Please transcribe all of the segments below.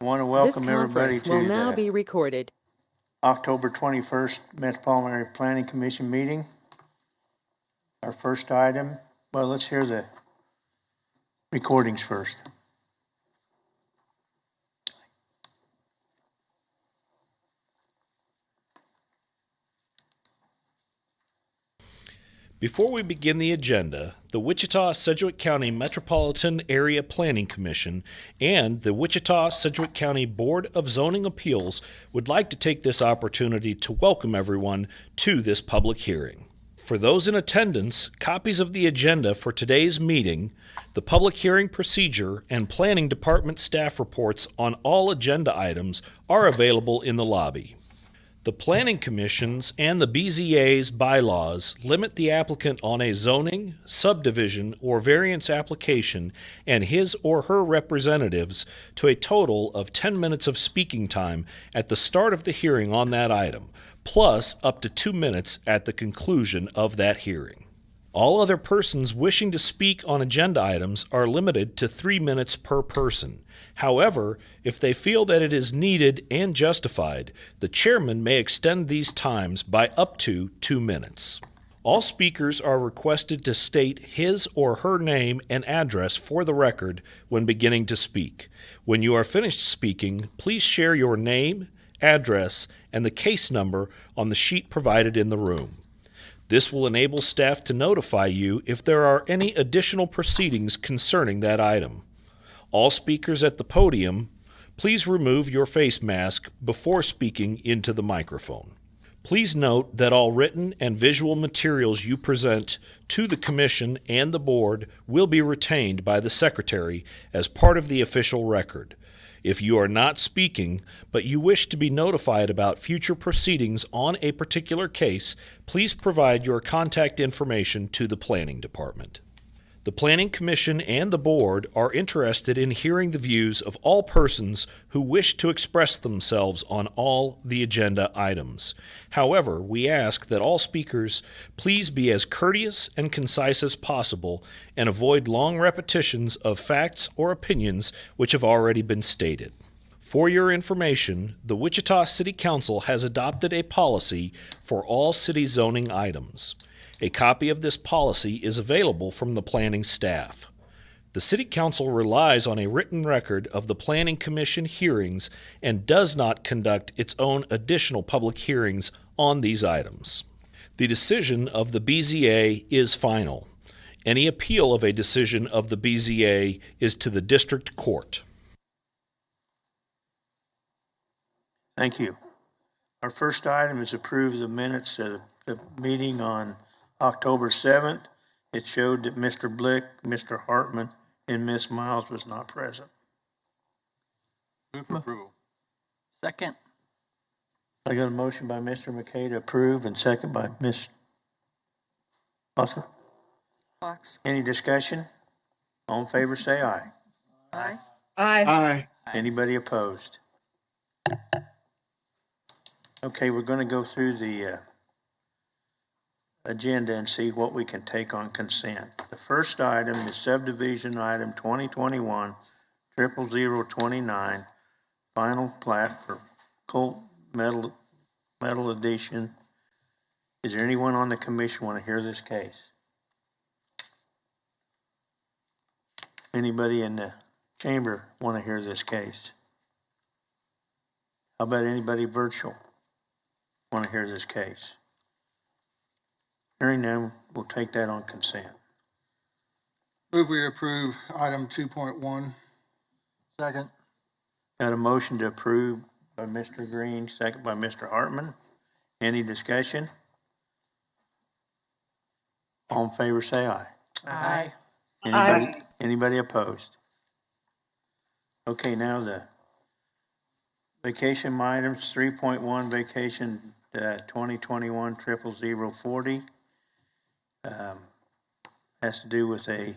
I want to This welcome everybody conference will to now the be recorded. October 21st Metropolitan Area Planning Commission meeting. Our first item, well, let's hear the recordings first. Before we begin the agenda, the Wichita-Sedgwick County Metropolitan Area Planning Commission and the Wichita-Sedgwick County Board of Zoning Appeals would like to take this opportunity to welcome everyone to this public hearing. For those in attendance, copies of the agenda for today's meeting, the public hearing procedure, and Planning Department staff reports on all agenda items are available in the lobby. The Planning Commission's and the BZA's bylaws limit the applicant on a zoning, subdivision, or variance application and his or her representatives to a total of 10 minutes of speaking time at the start of the hearing on that item, plus up to 2 minutes at the conclusion of that hearing. All other persons wishing to speak on agenda items are limited to 3 minutes per person. However, if they feel that it is needed and justified, the chairman may extend these times by up to 2 minutes. All speakers are requested to state his or her name and address for the record when beginning to speak. When you are finished speaking, please share your name, address, and the case number on the sheet provided in the room. This will enable staff to notify you if there are any additional proceedings concerning that item. All speakers at the podium, please remove your face mask before speaking into the microphone. Please note that all written and visual materials you present to the Commission and the Board will be retained by the Secretary as part of the official record. If you are not speaking, but you wish to be notified about future proceedings on a particular case, please provide your contact information to the Planning Department. The Planning Commission and the Board are interested in hearing the views of all persons who wish to express themselves on all the agenda items. However, we ask that all speakers please be as courteous and concise as possible and avoid long repetitions of facts or opinions which have already been stated. For your information, the Wichita City Council has adopted a policy for all city zoning items. A copy of this policy is available from the planning staff. The City Council relies on a written record of the Planning Commission hearings and does not conduct its own additional public hearings on these items. The decision of the BZA is final. Any appeal of a decision of the BZA is to the District Court. Thank you. Our first item is approve the minutes of the meeting on October 7th. It showed that Mr. Blick, Mr. Hartman, and Ms. Miles was not present. Move for approval. Second. I got a motion by Mr. McKay to approve and second by Ms. Foster. Fox. Any discussion? All in favor, say aye. Aye. Aye. Anybody opposed? Okay, we're going to go through the agenda and see what we can take on consent. The first item is subdivision item 2021-00029, final plat for Colt Metal Edition. Is there anyone on the commission want to hear this case? Anybody in the chamber want to hear this case? How about anybody virtual want to hear this case? Hearing none, we'll take that on consent. Move we approve item 2.1. Second. Got a motion to approve by Mr. Green, second by Mr. Hartman. Any discussion? All in favor, say aye. Aye. Anybody opposed? Okay, now the vacation items, 3.1 vacation 2021-00040. Has to do with a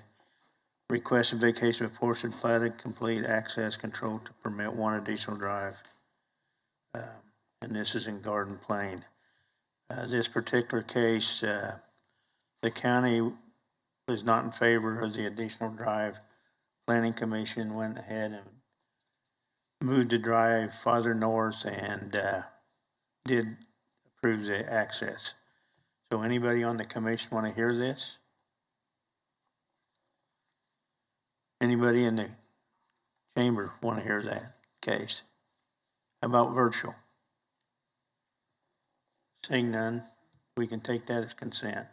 requested vacation of portion platted complete access control to permit one additional drive. And this is in Garden Plain. This particular case, the county was not in favor of the additional drive. Planning Commission went ahead and moved the drive farther north and did approve the access. So anybody on the commission want to hear this? Anybody in the chamber want to hear that case? How about virtual? Seeing none, we can take that as consent.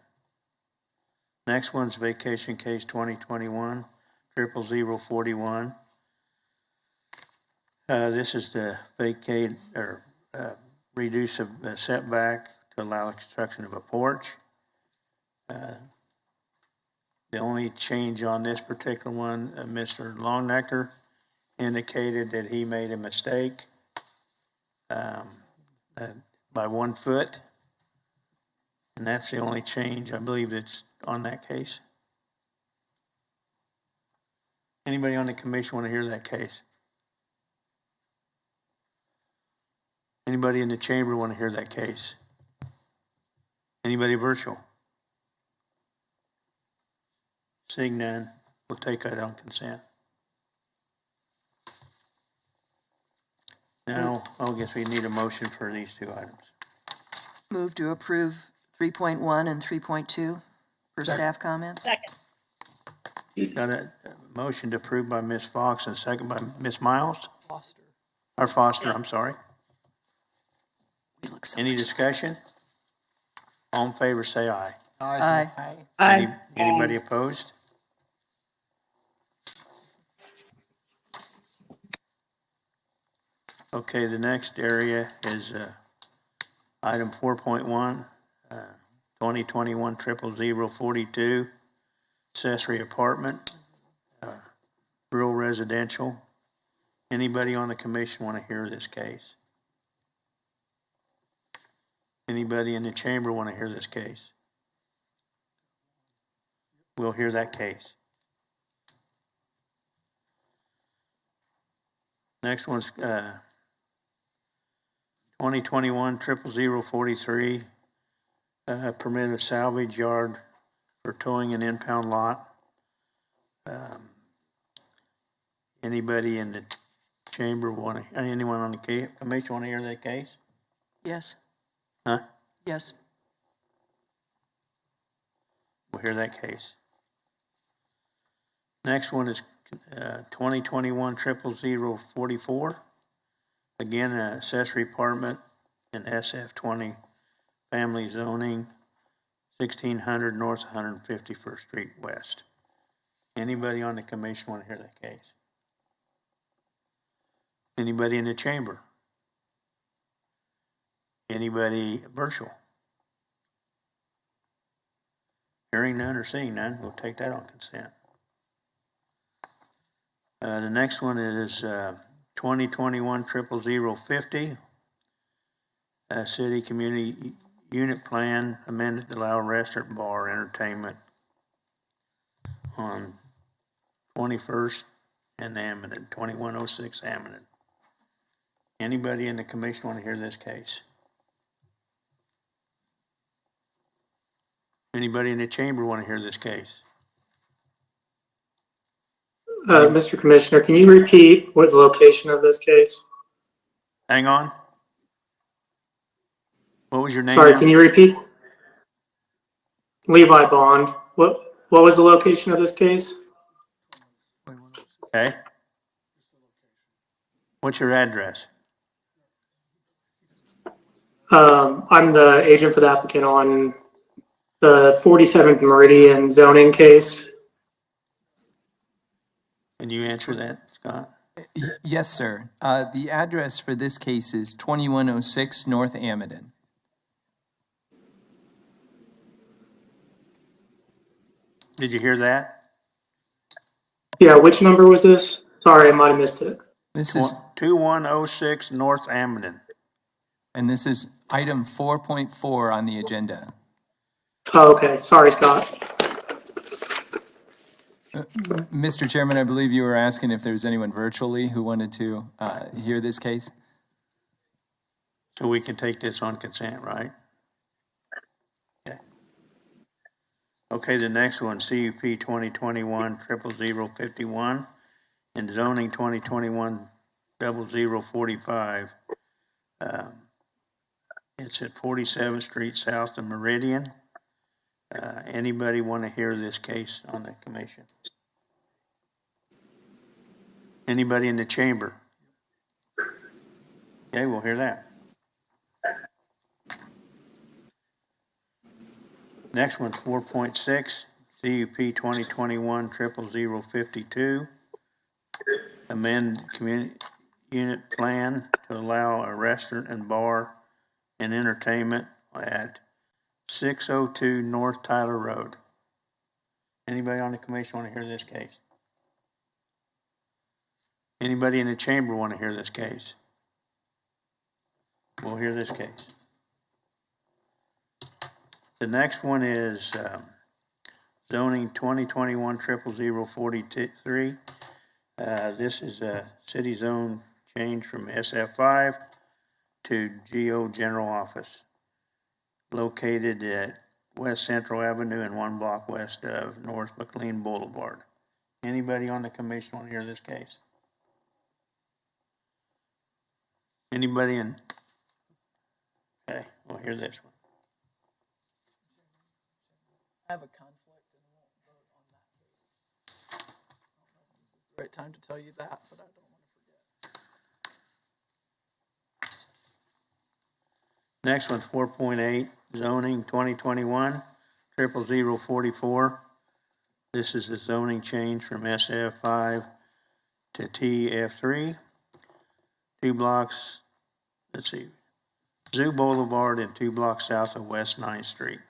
Next one's vacation case 2021 00041. This is the vacate or reduce a setback to allow the construction of a porch. The only change on this particular one, Mr. Longnecker indicated that he made a mistake by 1 foot. And that's the only change, I believe, that's on that case. Anybody on the commission want to hear that case? Anybody in the chamber want to hear that case? Anybody virtual? Seeing none, we'll take that on consent. Now, I guess we need a motion for these two items. Move to approve 3.1 and 3.2 for staff comments. Got a motion to approve by Ms. Fox and second by Ms. Miles? Foster. Or Foster, I'm sorry. We look so Any much- discussion? All in favor, say aye. Aye. Anybody opposed? Okay, the next area is item 4.1, 2021 00042, accessory apartment, rural residential. Anybody on the commission want to hear this case? Anybody in the chamber want to hear this case? We'll hear that case. Next one's 2021 00043, permit a salvage yard for towing an impound lot. Anybody in the chamber anyone on the commission want to hear that case? Yes. Huh? Yes. We'll hear that case. Next one is 2021 00044. Again, an accessory apartment in SF20 family zoning, 1600 North 151st Street West. Anybody on the commission want to hear that case? Anybody in the chamber? Anybody virtual? Hearing none or seeing none, we'll take that on consent. The next one is 2021 00050, city community unit plan amended to allow restaurant, bar, entertainment on 21st and Ammonite, 2106 Ammonite. Anybody in the commission want to hear this case? Anybody in the chamber want to hear this case? Mr. Commissioner, can you repeat what the location of this case? Hang on. What was your name? Sorry, now? can you repeat? Levi Bond. What was the location of this case? Okay. What's your address? I'm the agent for the applicant on the 47th Meridian zoning case. Can you answer that, Scott? Yes, sir. The address for this case is 2106 North Amidon. Did you hear that? Yeah, which number was this? Sorry, I might have missed it. This is 2106 North Ammonite. item 4.4 on the agenda. Oh, okay. Sorry, Scott. Mr. Chairman, I believe you were asking if there was anyone virtually who wanted to hear this case. So we can take this on consent, right? Okay. Okay, the next one, CUP 2021 00051 and zoning 2021 0045. It's at 47th Street south of Meridian. Anybody want to hear this case on the commission? Anybody in the chamber? Okay, we'll hear that. Next one's 4.6, CUP 2021-00052. Amend community unit plan to allow a restaurant and bar and entertainment at 602 North Tyler Road. Anybody on the commission want to hear this case? Anybody in the chamber want to hear this case? We'll hear this case. The next one is zoning 2021-00043. This is a city zone change from SF5 to GO General Office, located at West Central Avenue and 1 block west of North McLean Boulevard. Anybody on the commission want to hear this case? Anybody in? Okay, we'll hear this one. I have a conflict and won't vote on that case. I don't know if this is the right time to tell you that, but I don't want to forget. Next one's 4.8, zoning 2021-00044. This is a zoning change from SF5 to TF3. 2 blocks, let's see, Zoo Boulevard and 2 blocks south of West 9th Street.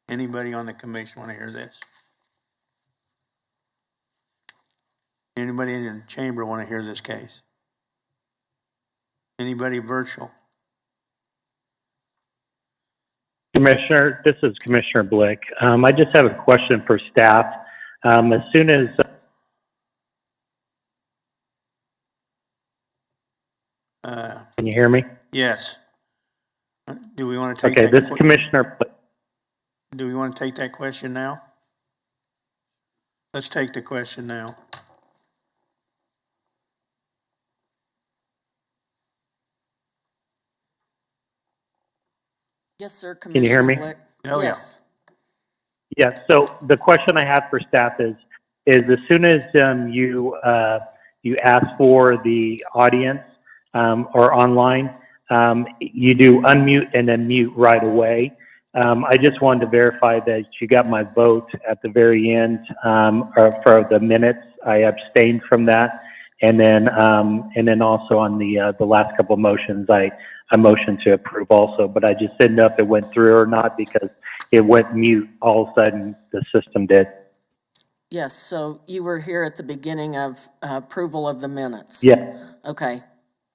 Anybody on the commission want to hear this? Anybody in the chamber want to hear this case? Anybody virtual? Commissioner, this is Commissioner Blick. I just have a question for staff. As soon as can you hear me? Yes. Do we want to take Okay, that? this is Commissioner Blick. Do we want to take that question now? Let's take the question now. Yes, sir, you hear Commissioner me? Blick. Oh, yeah. Yes. Yeah, so the question I have for staff is as soon as you ask for the audience or online, you do unmute and then mute right away. I just wanted to verify that you got my vote at the very end or for the minutes. I abstained from that, and then also on the last couple of motions, I motioned to approve also. But I just didn't know if it went through or not because it went mute all of a sudden. The system did. Yes, so you were here at the beginning of approval of the minutes? Yeah. Okay.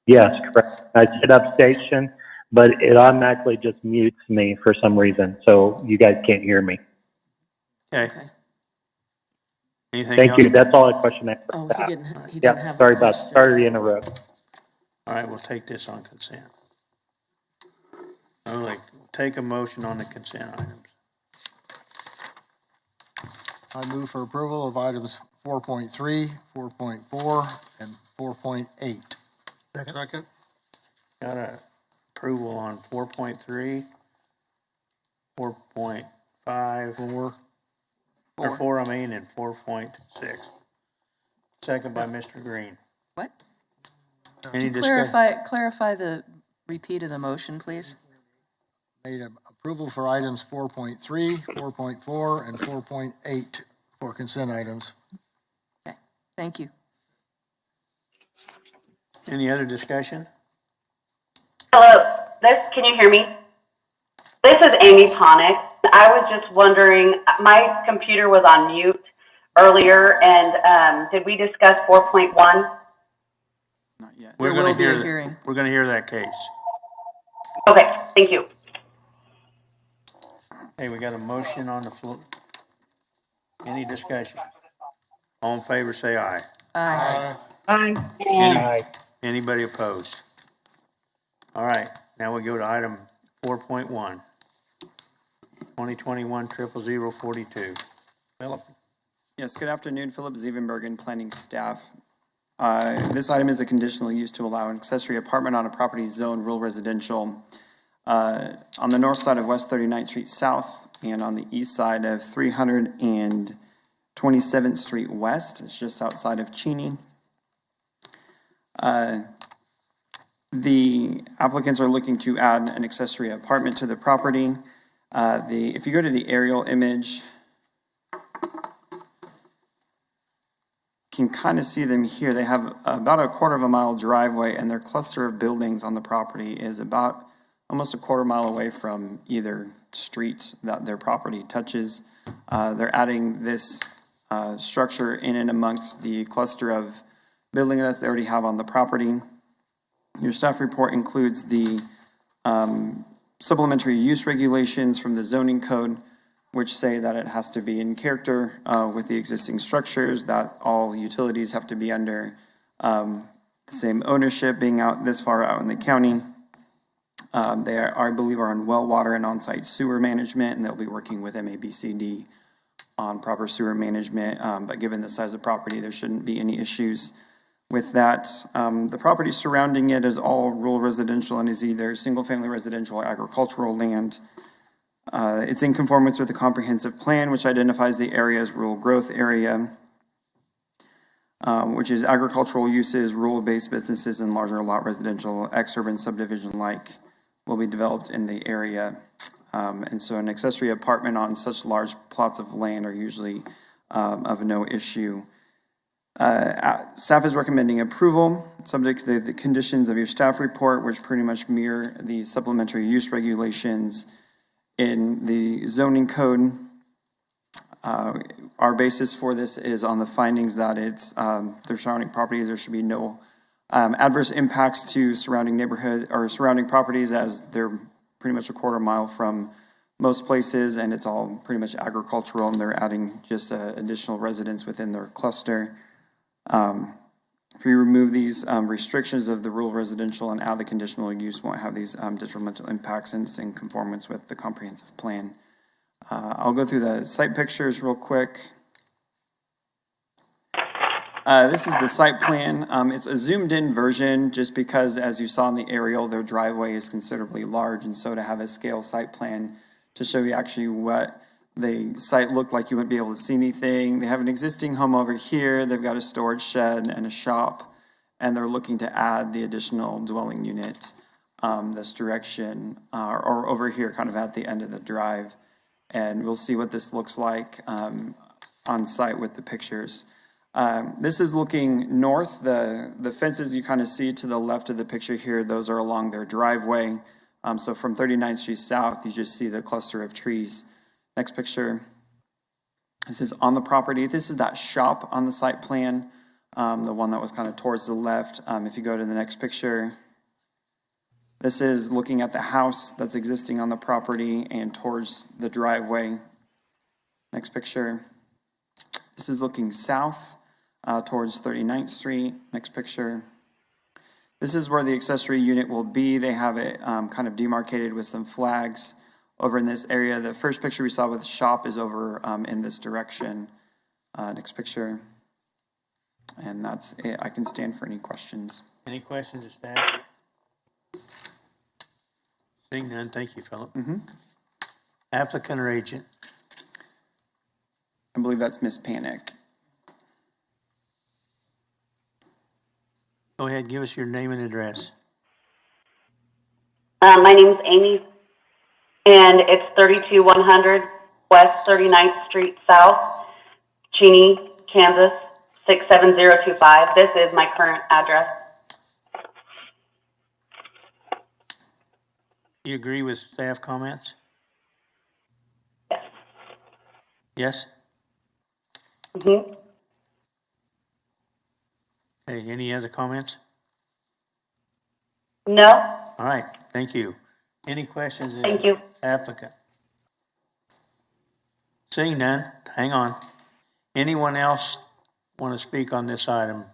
Yes, correct. I said abstention, but it automatically just mutes me for some reason, so you guys can't hear me. Okay. Okay. Anything Thank else? you. That's all the question I have for Oh, staff. he didn't have a Yeah, sorry about, question. sorry to interrupt. All right, we'll take this on consent. All right, take a motion on the consent items. I move for approval of items 4.3, 4.4, and 4.8. Second. Got a approval on 4.3, 4.5, or 4, and 4.6. Second by Mr. Green. What? Any discussion? Clarify the repeat of the motion, please. Made approval for items 4.3, 4.4, and 4.8 for consent items. Okay, thank you. Any other discussion? Hello, can you hear me? This is Amy Ponick. I was just wondering, my computer was on mute earlier, and did we discuss 4.1? Not yet. We're There going will to be a hear. hearing. We're going to hear that case. Okay, thank you. Hey, we got a motion on the floor. Any discussion? All in favor, say aye. Aye. Aye. Anybody opposed? All right, now we go to item 4.1, 2021-00042. Philip? Yes, good afternoon, Philip Zievenbergen, planning staff. This item is a conditional use to allow an accessory apartment on a property zoned rural residential on the north side of West 39th Street South and on the east side of 327th Street West. It's just outside of Cheney. The applicants are looking to add an accessory apartment to the property. If you go to the aerial image, can kind of see them here. They have about a quarter of a mile driveway, and their cluster of buildings on the property is about almost a quarter mile away from either street that their property touches. They're adding this structure in and amongst the cluster of buildings that they already have on the property. Your staff report includes the supplementary use regulations from the zoning code, which say that it has to be in character with the existing structures, that all utilities have to be under the same ownership, being out this far out in the county. They are, I believe, are on well water and on-site sewer management, and they'll be working with MAPC on proper sewer management. But given the size of property, there shouldn't be any issues with that. The property surrounding it is all rural residential and is either single-family residential or agricultural land. It's in conformance with the comprehensive plan, which identifies the area as rural growth area, which is agricultural uses, rural-based businesses, and larger lot residential, ex-urban subdivision-like will be developed in the area. And so an accessory apartment on such large plots of land are usually of no issue. Staff is recommending approval, subject to the conditions of your staff report, which pretty much mirror the supplementary use regulations in the zoning code. Our basis for this is on the findings that it's the surrounding properties. There should be no adverse impacts to surrounding neighborhood or surrounding properties, as they're pretty much a quarter mile from most places, and it's all pretty much agricultural, and they're adding just additional residents within their cluster. If you remove these restrictions of the rural residential and add the conditional use, won't have these detrimental impacts, and it's in conformance with the comprehensive plan. I'll go through the site pictures real quick. This is the site plan. It's a zoomed in version just because, as you saw in the aerial, their driveway is considerably large, and so to have a scale site plan to show you actually what the site looked like, you wouldn't be able to see anything. They have an existing home over here. They've got a storage shed and a shop, and they're looking to add the additional dwelling unit this direction, or over here kind of at the end of the drive. And we'll see what this looks like on site with the pictures. This is looking north. The fences you kind of see to the left of the picture here, those are along their driveway. So from 39th Street South, you just see the cluster of trees. Next picture. This is on the property. This is that shop on the site plan, the one that was kind of towards the left. If you go to the next picture, this is looking at the house that's existing on the property and towards the driveway. Next picture. This is looking south towards 39th Street. Next picture. This is where the accessory unit will be. They have it kind of demarcated with some flags over in this area. The first picture we saw with the shop is over in this direction. Next picture. And that's it. I can stand for any questions. Any questions of staff? Seeing none, thank you, Philip. Applicant or agent? I believe that's Miss Panic. Go ahead, give us your name and address. My name is Amy, and it's 32100 West 39th Street South, Cheney, Kansas 67025. This is my current address. You agree with staff comments? Yes. Yes? Mm-hmm. Okay, any other comments? No. All right, thank you. Any questions? of Thank you. Applicant? Seeing none, hang on. Anyone else want to speak on this item?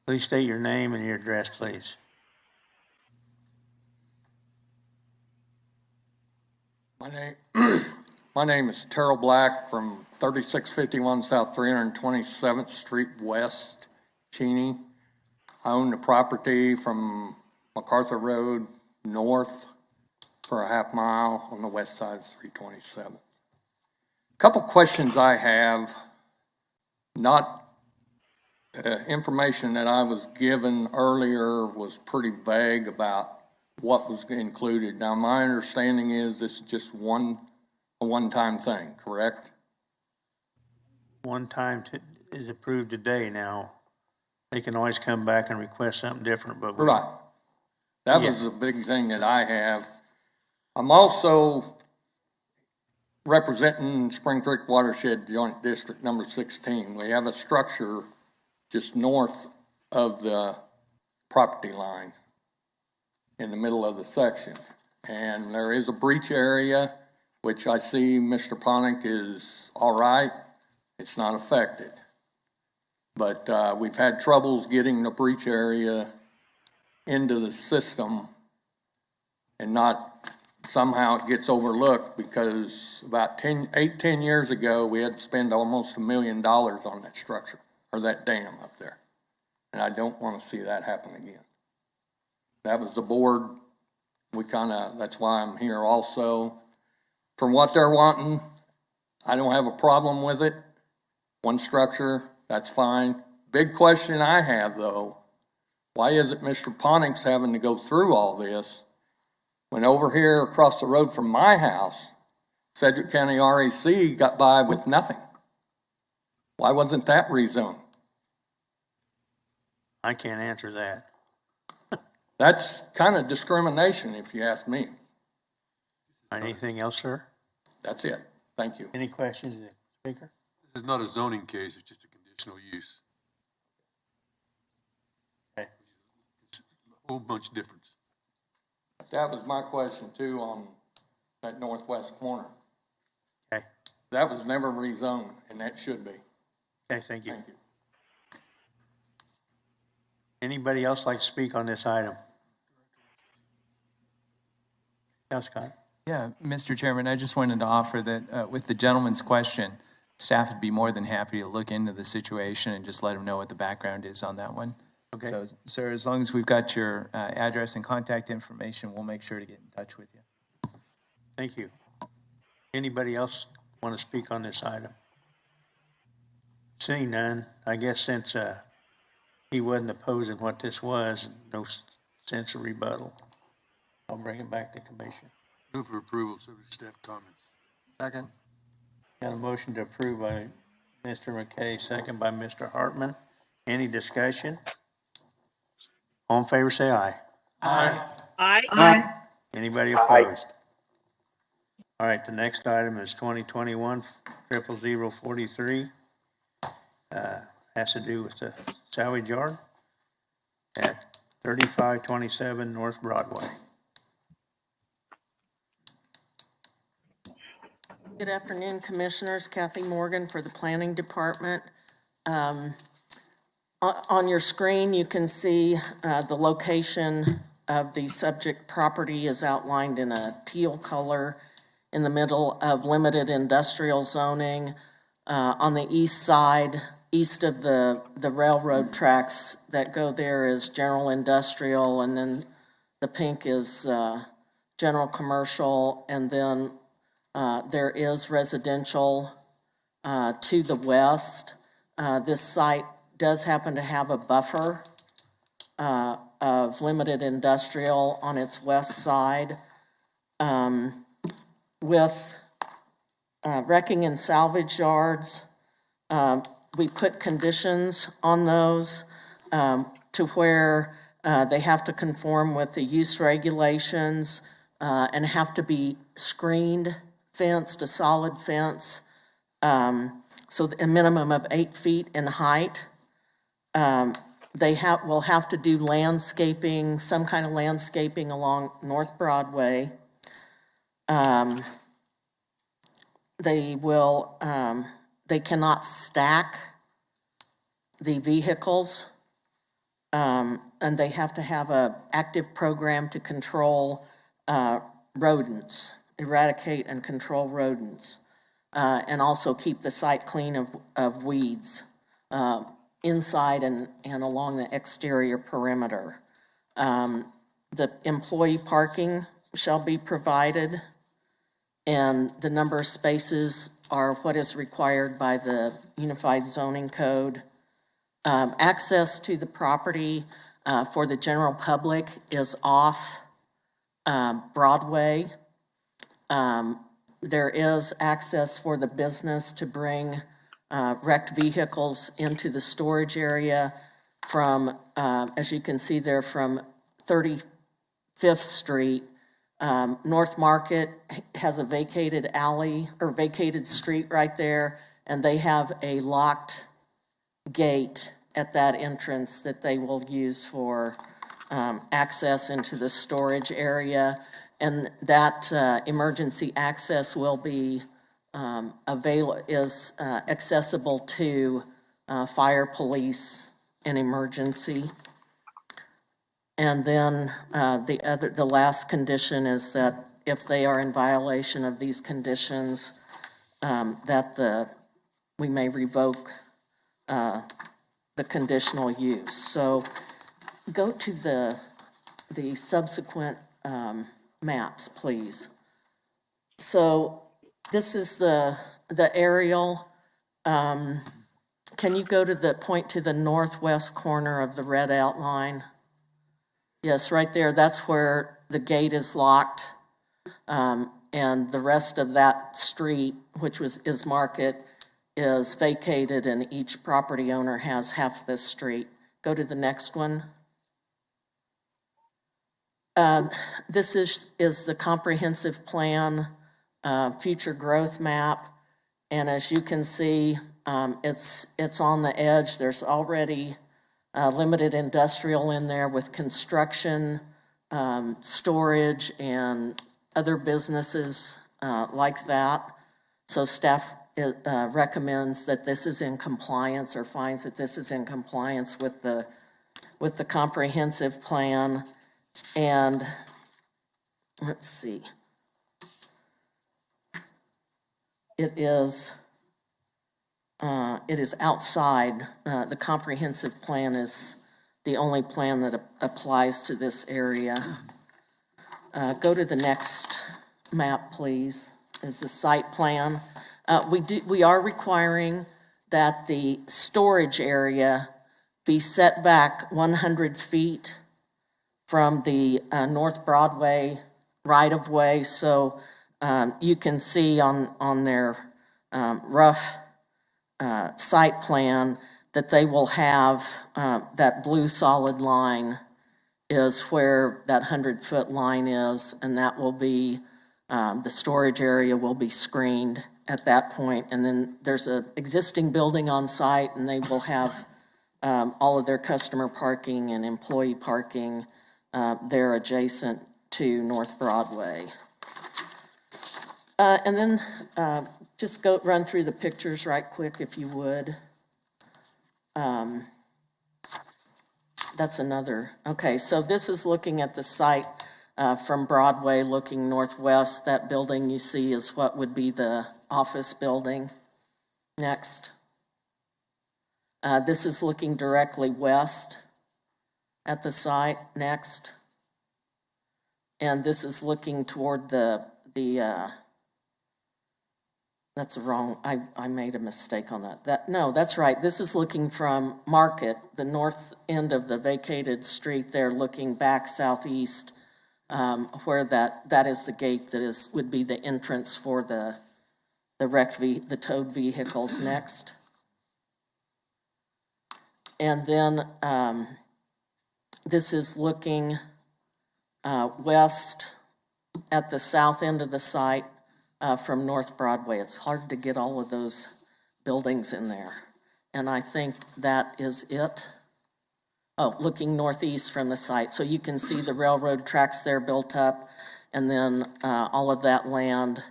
Please state your name and your address, please. My name, My name is Terrell Black from 3651 South 327th Street West, Cheney. I own the property from MacArthur Road north for a half mile on the west side of 327. Couple questions I have, not information that I was given earlier was pretty vague about what was included. Now, my understanding is this is just a one-time thing, correct? One time is approved today now. They can always come back and request something different, but we. Right. That was the big thing that I have. I'm also representing Spring Creek Watershed Joint District number 16. We have a structure just north of the property line in the middle of the section. And there is a breach area, which I see Mr. Ponick is all right. It's not affected. But we've had troubles getting the breach area into the system, and not somehow it gets overlooked because about 10 years ago, we had to spend almost $1 million on that structure or that dam up there. And I don't want to see that happen again. That was the board. That's why I'm here also. From what they're wanting, I don't have a problem with it. One structure, that's fine. Big question I have though, why is it Mr. Ponick's having to go through all this when over here across the road from my house, Sedgwick County REC got by with nothing? Why wasn't that rezoned? I can't answer that. That's kind of discrimination if you ask me. Anything else, sir? That's it. Thank you. Any questions, Speaker? This is not a zoning case, it's just a conditional use. Okay. It's a whole bunch of difference. That was my question too on that northwest corner. Okay. That was never rezoned, and that should be. Okay, thank you. Thank you. Anybody else like to speak on this item? Yeah, Scott. Yeah, Mr. Chairman, I just wanted to offer that with the gentleman's question, staff would be more than happy to look into the situation and just let him know what the background is on that one. Okay. So, sir, as long as we've got your address and contact information, we'll make sure to get in touch with you. Thank you. Anybody else want to speak on this item? Seeing none, I guess since he wasn't opposing what this was, no sense of rebuttal. I'll bring it back to commission. Move for approval, subject to staff comments. Second. Got a motion to approve by Mr. McKay, second by Mr. Hartman. Any discussion? All in favor, say aye. Aye. Aye. Anybody opposed? All right, the next item is 2021-00043. Has to do with the salvage yard at 3527 North Broadway. Good afternoon, Commissioners. Kathy Morgan for the Planning Department. On your screen, you can see the location of the subject property is outlined in a teal color in the middle of limited industrial zoning. On the east side, east of the railroad tracks that go there is general industrial, and then the pink is general commercial, and then there is residential to the west. This site does happen to have a buffer of limited industrial on its west side. With wrecking and salvage yards, we put conditions on those to where they have to conform with the use regulations and have to be screened, fenced, a solid fence, so a minimum of 8 feet in height. They will have to do landscaping, some kind of landscaping along North Broadway. They cannot stack the vehicles, and they have to have an active program to control rodents, eradicate and control rodents. and also keep the site clean of weeds inside and along the exterior perimeter. The employee parking shall be provided, and the number of spaces are what is required by the Unified Zoning Code. Access to the property for the general public is off Broadway. There is access for the business to bring wrecked vehicles into the storage area from, as you can see there, from 35th Street. North Market has a vacated alley or vacated street right there, and they have a locked gate at that entrance that they will use for access into the storage area. And that emergency access will be accessible to fire, police, and emergency. And then the last condition is that if they are in violation of these conditions, that we may revoke the conditional use. So go to the subsequent maps, please. So this is the aerial. Can you go to point to the northwest corner of the red outline? Yes, right there. That's where the gate is locked. And the rest of that street, which is Market, is vacated, and each property owner has half this street. Go to the next one. This is the comprehensive plan, future growth map. And as you can see, it's on the edge. There's already limited industrial in there with construction, storage, and other businesses like that. So staff recommends that this is in compliance, or finds that this is in compliance with the comprehensive plan. And let's see, it is outside. The comprehensive plan is the only plan that applies to this area. Go to the next map, please, is the site plan. We are requiring that the storage area be set back 100 feet from the North Broadway right-of-way. So you can see on their rough site plan that they will have that blue solid line is where that 100-foot line is, and that will be, the storage area will be screened at that point. And then there's an existing building on site, and they will have all of their customer parking and employee parking there adjacent to North Broadway. And then just run through the pictures right quick if you would. That's another. Okay, so this is looking at the site from Broadway looking northwest. That building you see is what would be the office building. Next. This is looking directly west at the site. Next. And this is looking toward that's wrong. I made a mistake on that. No, that's right. This is looking from Market, the north end of the vacated street there, looking back southeast, where that is the gate that would be the entrance for the towed vehicles. Next. And then this is looking west at the south end of the site from North Broadway. It's hard to get all of those buildings in there. And I think that is it. Oh, looking northeast from the site. So you can see the railroad tracks there built up, and then all of that land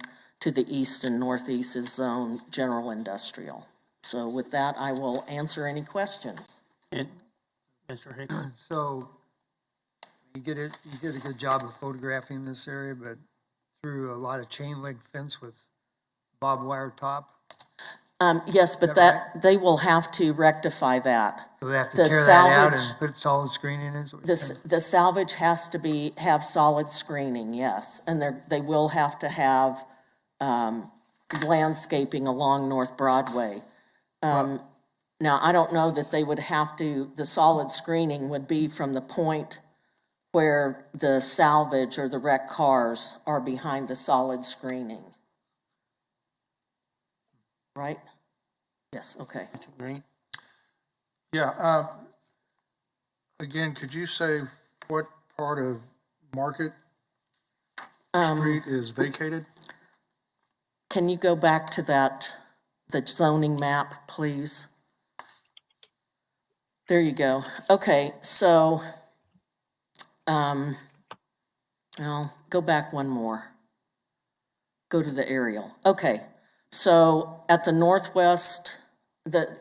to the east and northeast is zoned general industrial. So with that, I will answer any questions. And Mr. Hickman? So you did a good job of photographing this area, but through a lot of chain link fence with barbed wire top? Yes, but Is that they will have to rectify that. So they have to The tear that out salvage- and put solid screening in? So The salvage has to have solid screening, yes, and they will have to have, landscaping along North Broadway. Now, I don't know that they would have to, the solid screening would be from the point where the salvage or the wrecked cars are behind the solid screening. Right? Yes, okay. Mr. Green? Yeah, again, could you say what part of Market Street is vacated? Can you go back to the zoning map, please? There you go. Okay, so, well, go back one more. Go to the aerial. Okay, so at the northwest, the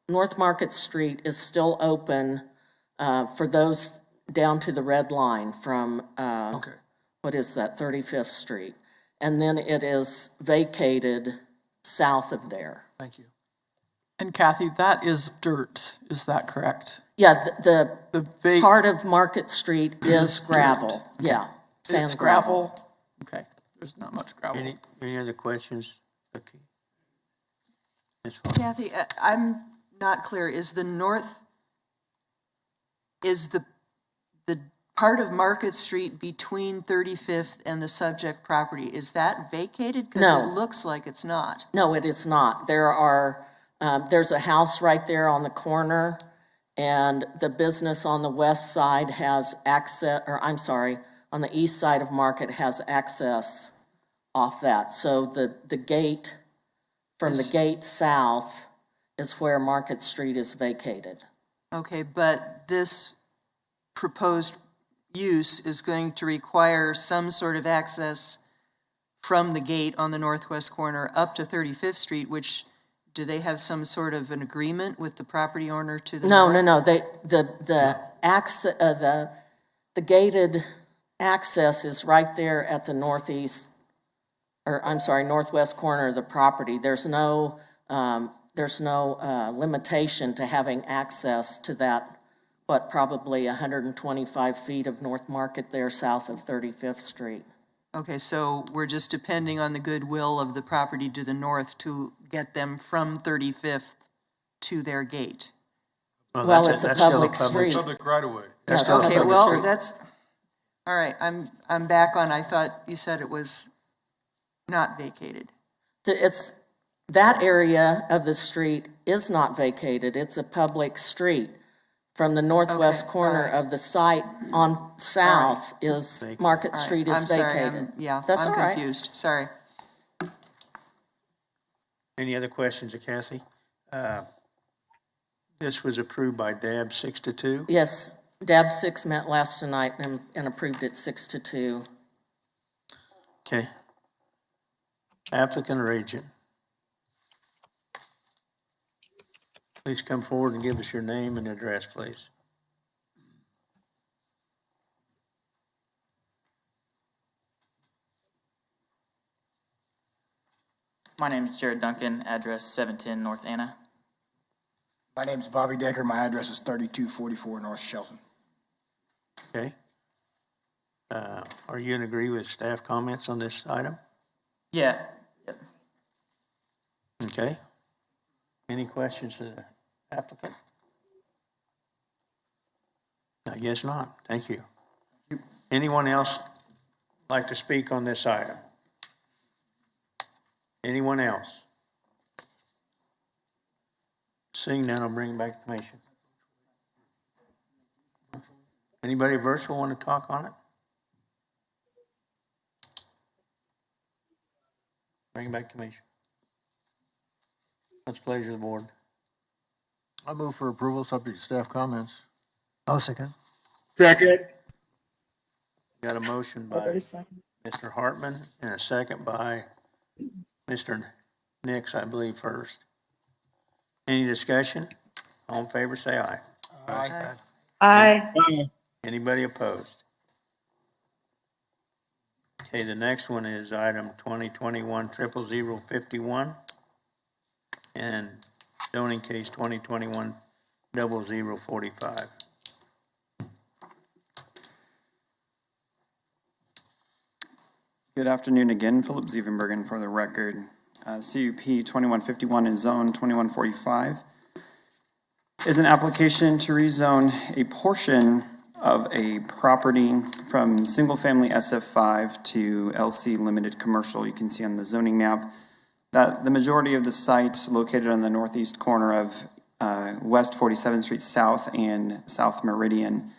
North Market Street is still open for those down to the red line from, Okay. what is that, 35th Street. And then it is vacated south of there. Thank you. And Kathy, that is dirt, is that correct? Yeah, the The part of Market Street is gravel, yeah. Sand It's gravel? Okay, there's not much gravel. Any other questions? Okay. Ms. Fox? Kathy, I'm not clear. Is the part of Market Street between 35th and the subject property, is that vacated? Because No. it looks like it's not. No, it is not. There's a house right there on the corner, and the business on the west side has access, or I'm sorry, on the east side of Market has access off that. So the gate, from the gate south is where Market Street is vacated. Okay, but this proposed use is going to require some sort of access from the gate on the northwest corner up to 35th Street, which, do they have some sort of an agreement with the property owner to the No, north? no, the gated access is right there at the northwest corner of the property. There's no limitation to having access to that, probably 125 feet of North Market there south of 35th Street. Okay, so we're just depending on the goodwill of the property to the north to get them from 35th to their gate. Well, it's a that's still public street. Public right away. Yeah, it's a Okay, public well, street. that's, all right, I'm back on, I thought you said it was not vacated. That area of the street is not vacated. It's a public street. From the northwest Okay, corner all right. of the site on south is Market All right, Street is I'm sorry, vacated. yeah, That's I'm all right. confused, sorry. Any other questions of Kathy? This was approved by DAB 6-2. Yes, DAB 6 met last night and approved it 6-2. Okay. Applicant or agent? Please come forward and give us your name and address, please. My name is Jared Duncan, address 710 North Anna. My name's Bobby Decker. My address is 3244 North Shelton. Okay. Are you in agree with staff comments on this item? Yeah. Yep. Okay. Any questions to the applicant? I guess not. Thank you. Anyone else like to speak on this item? Anyone else? Seeing none, I'll bring it back to commission. Anybody virtual want to talk on it? Bring it back to commission. What's the pleasure of the board? I move for approval, subject to staff comments. I'll second. Second. Got a motion by Mr. Hartman and a second by Mr. Nix, I believe, first. Any discussion? All in favor, say aye. Aye. Aye. Anybody opposed? Okay, the next one is item 2021-00051 and zoning case 2021-0045. Good afternoon again, Philip Zievenbergen for the record. CUP 2151 and Zone 2145 is an application to rezone a portion of a property from single-family SF5 to LC Limited Commercial. You can see on the zoning map that the majority of the site located on the northeast corner of West 47th Street South and South Meridian.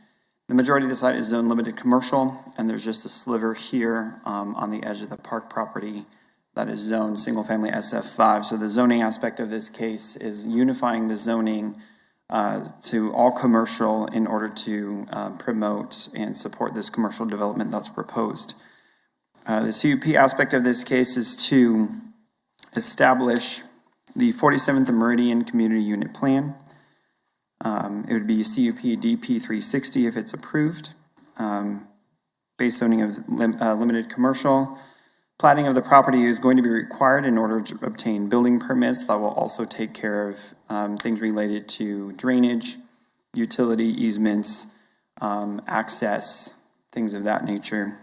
The majority of the site is zone limited commercial, and there's just a sliver here on the edge of the park property that is zoned single-family SF5. So the zoning aspect of this case is unifying the zoning to all commercial in order to promote and support this commercial development that's proposed. The CUP aspect of this case is to establish the 47th Meridian Community Unit Plan. It would be CUP DP 360 if it's approved. Base zoning of limited commercial. Platting of the property is going to be required in order to obtain building permits that will also take care of things related to drainage, utility easements, access, things of that nature.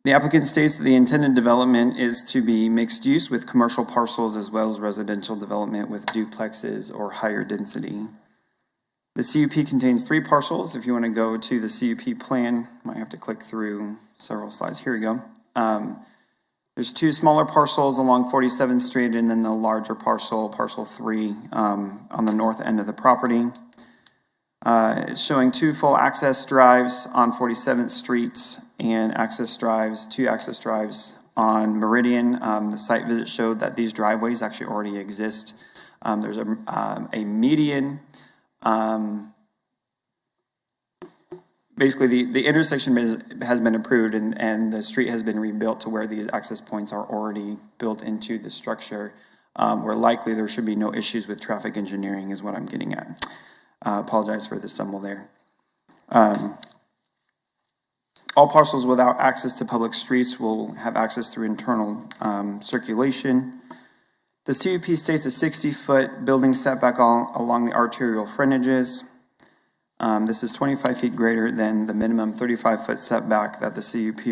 The applicant states that the intended development is to be mixed use with commercial parcels as well as residential development with duplexes or higher density. The CUP contains 3 parcels. If you want to go to the CUP plan, might have to click through several slides. Here we go. There's 2 smaller parcels along 47th Street and then the larger parcel, parcel 3, on the north end of the property. It's showing 2 full access drives on 47th Street and 2 access drives on Meridian. The site visit showed that these driveways actually already exist. There's a median. Basically, the intersection has been approved and the street has been rebuilt to where these access points are already built into the structure, where likely there should be no issues with traffic engineering is what I'm getting at. Apologize for the stumble there. All parcels without access to public streets will have access through internal circulation. The CUP states a 60-foot building setback along the arterial frontages. This is 25 feet greater than the minimum 35-foot setback that the CUP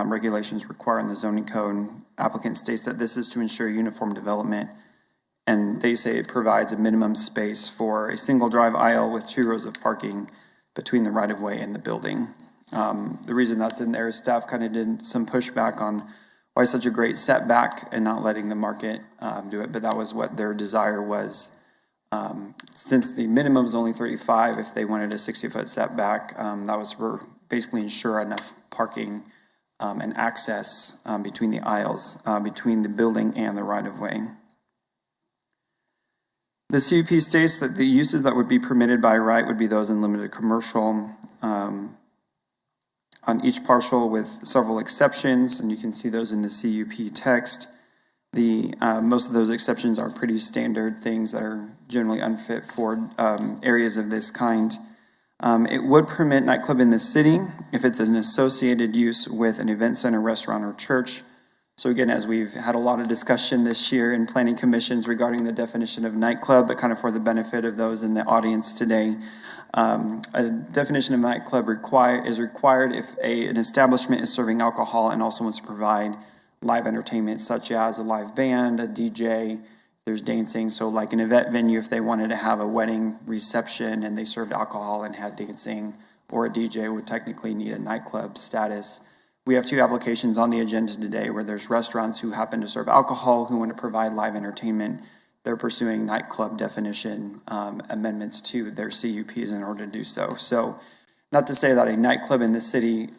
regulations require in the zoning code. Applicant states that this is to ensure uniform development, and they say it provides a minimum space for a single drive aisle with 2 rows of parking between the right-of-way and the building. The reason that's in there is staff kind of did some pushback on why such a great setback and not letting the market do it, but that was what their desire was. Since the minimum is only 35, if they wanted a 60-foot setback, that was for basically ensure enough parking and access between the aisles, between the building and the right-of-way. The CUP states that the uses that would be permitted by right would be those in limited commercial on each parcel with several exceptions, and you can see those in the CUP text. Most of those exceptions are pretty standard things that are generally unfit for areas of this kind. It would permit nightclub in the city if it's an associated use with an event center, restaurant, or church. So again, as we've had a lot of discussion this year in planning commissions regarding the definition of nightclub, but kind of for the benefit of those in the audience today, a definition of nightclub is required if an establishment is serving alcohol and also wants to provide live entertainment such as a live band, a DJ, there's dancing. So like an event venue, if they wanted to have a wedding reception and they served alcohol and had dancing, or a DJ would technically need a nightclub status. We have 2 applications on the agenda today where there's restaurants who happen to serve alcohol who want to provide live entertainment. They're pursuing nightclub definition amendments to their CUPs in order to do so. So not to say that a nightclub in the city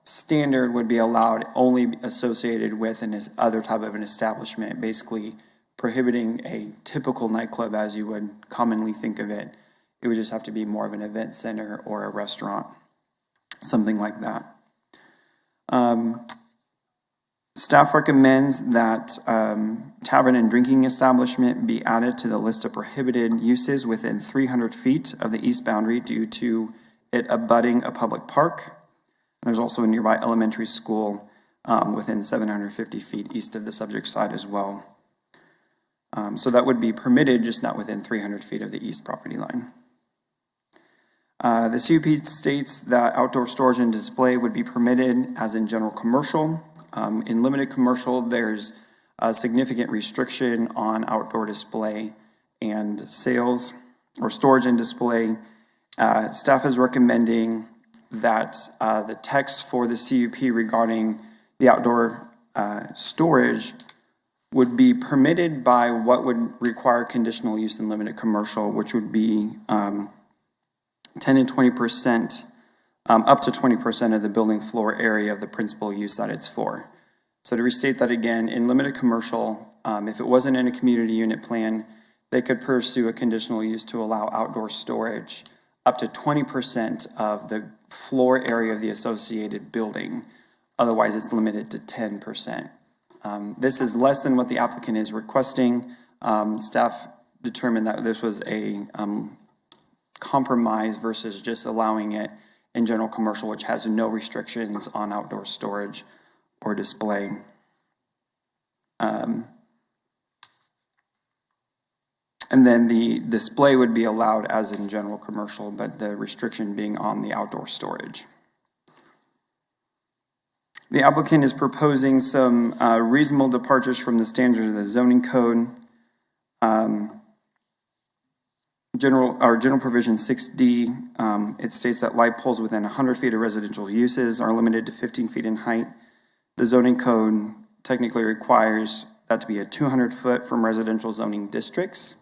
standard would be allowed only associated with an other type of an establishment, basically prohibiting a typical nightclub as you would commonly think of it. It would just have to be more of an event center or a restaurant, something like that. Staff recommends that tavern and drinking establishment be added to the list of prohibited uses within 300 feet of the east boundary due to it abutting a public park. There's also a nearby elementary school within 750 feet east of the subject site as well. So that would be permitted, just not within 300 feet of the east property line. The CUP states that outdoor storage and display would be permitted as in general commercial. In limited commercial, there's a significant restriction on outdoor display and sales or storage and display. Staff is recommending that the text for the CUP regarding the outdoor storage would be permitted by what would require conditional use in limited commercial, which would be 10 and 20%, up to 20% of the building floor area of the principal use that it's for. So to restate that again, in limited commercial, if it wasn't in a community unit plan, they could pursue a conditional use to allow outdoor storage up to 20% of the floor area of the associated building. Otherwise, it's limited to 10%. This is less than what the applicant is requesting. Staff determined that this was a compromise versus just allowing it in general commercial, which has no restrictions on outdoor storage or display. And then the display would be allowed as in general commercial, but the restriction being on the outdoor storage. The applicant is proposing some reasonable departures from the standards of the zoning code. General provision 6D, it states that light poles within 100 feet of residential uses are limited to 15 feet in height. The zoning code technically requires that to be a 200 foot from residential zoning districts.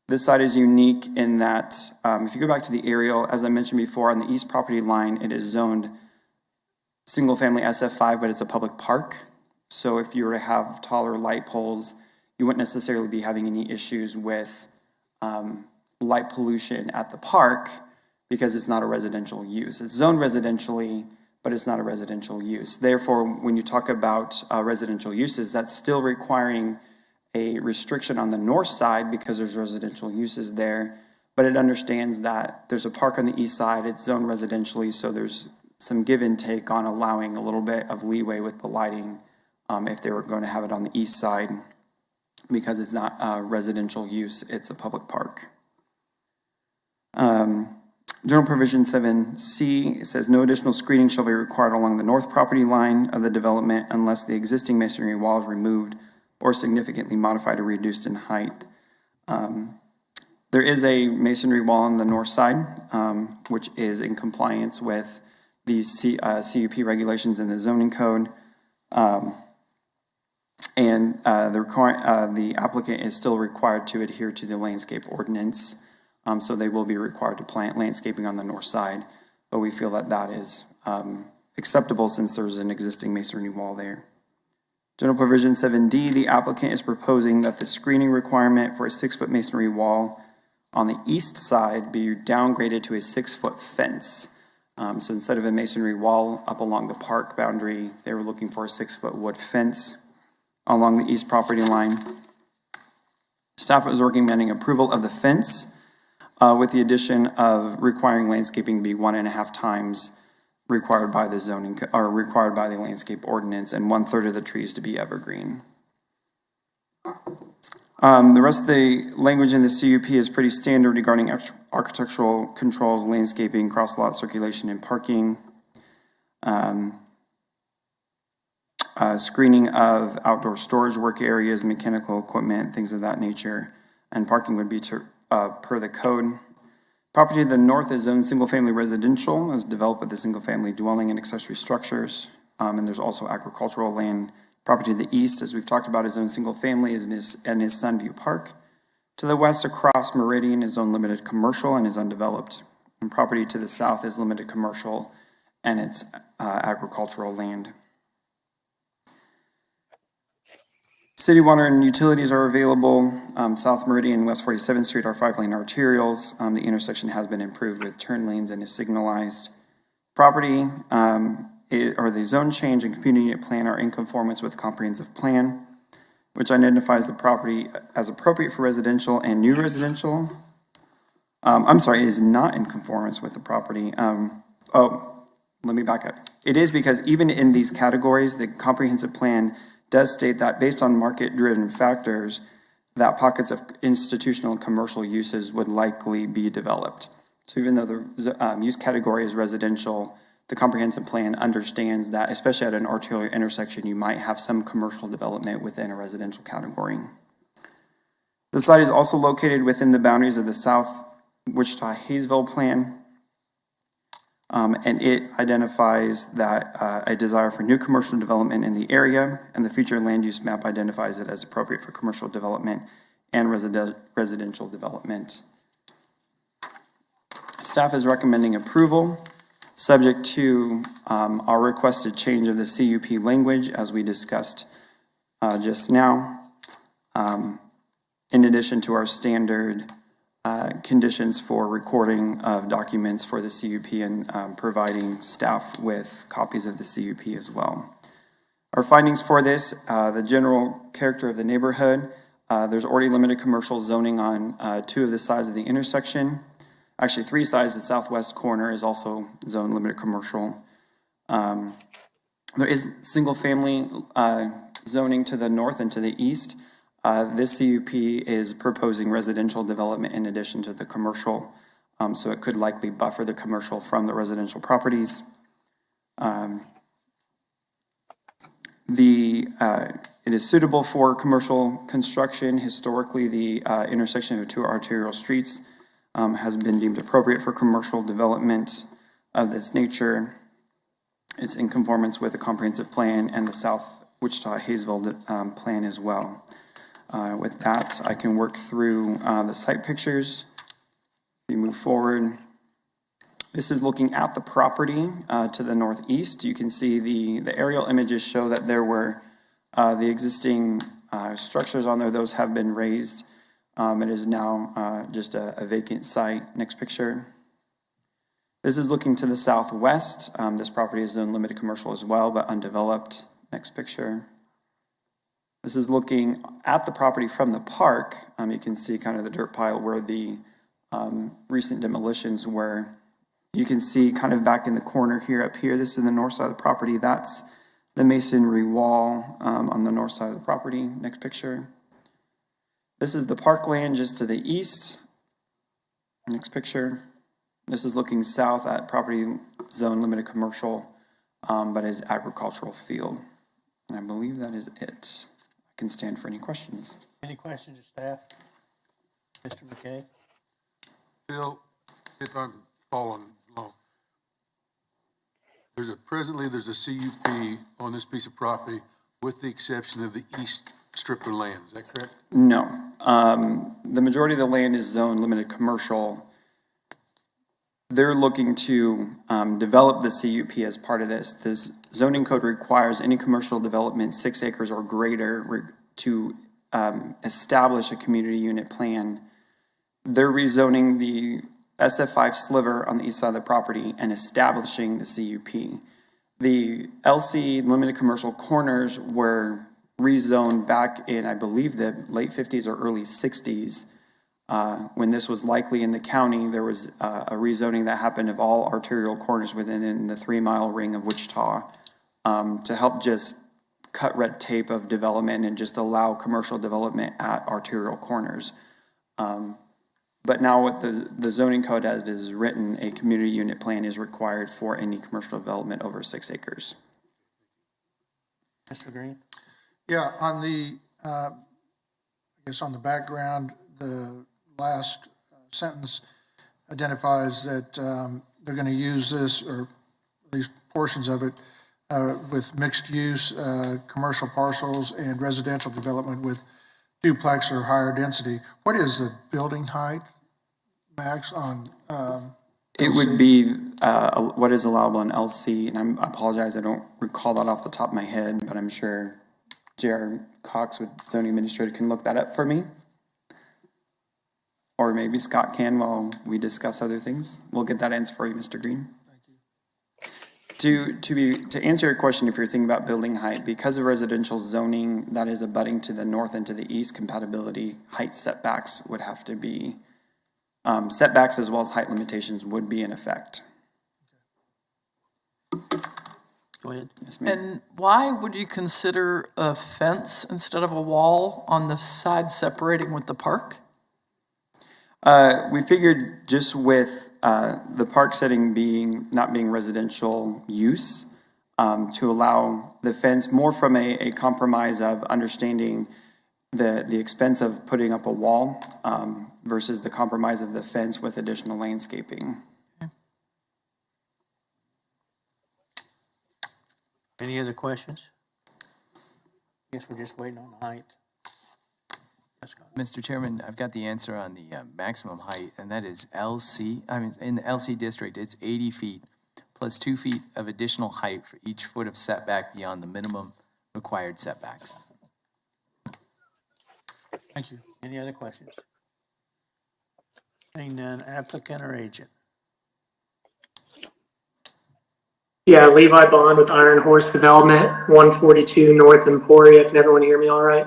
This site is unique in that if you go back to the aerial, as I mentioned before, on the east property line, it is zoned single family SF5, but it's a public park. So if you were to have taller light poles, you wouldn't necessarily be having any issues with light pollution at the park because it's not a residential use. It's zoned residentially, but it's not a residential use. Therefore, when you talk about residential uses, that's still requiring a restriction on the north side because there's residential uses there, but it understands that there's a park on the east side, it's zoned residentially, so there's some give and take on allowing a little bit of leeway with the lighting if they were going to have it on the east side because it's not a residential use, it's a public park. General provision 7C, it says no additional screening shall be required along the north property line of the development unless the existing masonry wall is removed or significantly modified or reduced in height. There is a masonry wall on the north side, which is in compliance with these CUP regulations in the zoning code. The applicant is still required to adhere to the landscape ordinance. So they will be required to plant landscaping on the north side, but we feel that that is acceptable since there's an existing masonry wall there. General provision 7D, the applicant is proposing that the screening requirement for a 6-foot masonry wall on the east side be downgraded to a 6-foot fence. So instead of a masonry wall up along the park boundary, they were looking for a 6-foot wood fence along the east property line. Staff is recommending approval of the fence with the addition of requiring landscaping be 1.5 times required by the zoning or required by the landscape ordinance, and 1/3 of the trees to be evergreen. The rest of the language in the CUP is pretty standard regarding architectural controls, landscaping, cross-lot circulation, and parking. Screening of outdoor storage work areas, mechanical equipment, things of that nature, and parking would be per the code. Property to the north is zoned single-family residential, is developed with a single-family dwelling and accessory structures, and there's also agricultural land. Property to the east, as we've talked about, is zoned single-family and is Sunview Park. To the west, across Meridian, is zoned limited commercial and is undeveloped. And property to the south is limited commercial and it's agricultural land. City water and utilities are available. South Meridian and West 47th Street are 5-lane arterials. The intersection has been improved with turn lanes and is signalized. Property or the zone change and community unit plan are in conformance with comprehensive plan, which identifies the property as appropriate for residential and new residential. It is not in conformance with the property. Let me back up. It is because even in these categories, the comprehensive plan does state that based on market-driven factors, that pockets of institutional and commercial uses would likely be developed. So even though the use category is residential, the comprehensive plan understands that, especially at an arterial intersection, you might have some commercial development within a residential category. The site is also located within the boundaries of the South Wichita-Hayesville plan, and it identifies that a desire for new commercial development in the area, and the future land use map identifies it as appropriate for commercial development and residential development. Staff is recommending approval, subject to our requested change of the CUP language as we discussed just now, in addition to our standard conditions for recording of documents for the CUP and providing staff with copies of the CUP as well. Our findings for this, the general character of the neighborhood, there's already limited commercial zoning on 2 of the sides of the intersection. Actually, 3 sides, the southwest corner is also zone limited commercial. There is single family zoning to the north and to the east. This CUP is proposing residential development in addition to the commercial, so it could likely buffer the commercial from the residential properties. It is suitable for commercial construction. Historically, the intersection of 2 arterial streets has been deemed appropriate for commercial development of this nature. It's in conformance with the comprehensive plan and the South Wichita-Hayesville plan as well. With that, I can work through the site pictures. We move forward. This is looking at the property to the northeast. You can see the aerial images show that there were the existing structures on there. Those have been raised. It is now just a vacant site. Next picture. This is looking to the southwest. This property is zone limited commercial as well, but undeveloped. Next picture. This is looking at the property from the park. You can see kind of the dirt pile where the recent demolitions were. You can see kind of back in the corner here, up here, this is the north side of the property. That's the masonry wall on the north side of the property. Next picture. This is the parkland just to the east. Next picture. This is looking south at property zone limited commercial, but is agricultural field. And I believe that is it. I can stand for any questions. Any questions of staff? Mr. McKay? Bill, if I'm following along, presently there's a CUP on this piece of property with the exception of the east strip of land. Is that correct? No. The majority of the land is zone limited commercial. They're looking to develop the CUP as part of this. This zoning code requires any commercial development 6 acres or greater to establish a community unit plan. They're rezoning the SF5 sliver on the east side of the property and establishing the CUP. The LC limited commercial corners were rezoned back in, I believe, the late 50s or early 60s. When this was likely in the county, there was a rezoning that happened of all arterial corners within the 3-mile ring of Wichita to help just cut red tape of development and just allow commercial development at arterial corners. But now with the zoning code as it is written, a community unit plan is required for any commercial development over 6 acres. Mr. Green? Yeah, on the, I guess on the background, the last sentence identifies that they're going to use this, or at least portions of it, with mixed use, commercial parcels and residential development with duplex or higher density. What is the building height max on It would be what is allowable in LC, and I apologize, I don't recall that off the top of my head, but I'm sure J.R. Cox with zoning administrator can look that up for me. Or maybe Scott can while we discuss other things. We'll get that answer for you, Mr. Green. Thank you. To answer your question, if you're thinking about building height, because of residential zoning that is abutting to the north and to the east, compatibility height setbacks would have to be, setbacks as well as height limitations would be in effect. Go ahead. Yes, ma'am. And why would you consider a fence instead of a wall on the side separating with the park? We figured just with the park setting not being residential use, to allow the fence more from a compromise of understanding the expense of putting up a wall versus the compromise of the fence with additional landscaping. Any other questions? Guess we're just waiting on the height. Let's go. Mr. Chairman, I've got the answer on the maximum height, and that is LC. I mean, in the LC district, it's 80 feet plus 2 feet of additional height for each foot of setback beyond the minimum required setbacks. Thank you. Any other questions? Seeing none, applicant or agent? Yeah, Levi Bond with Iron Horse Development, 142 North Emporia. Can everyone hear me all right?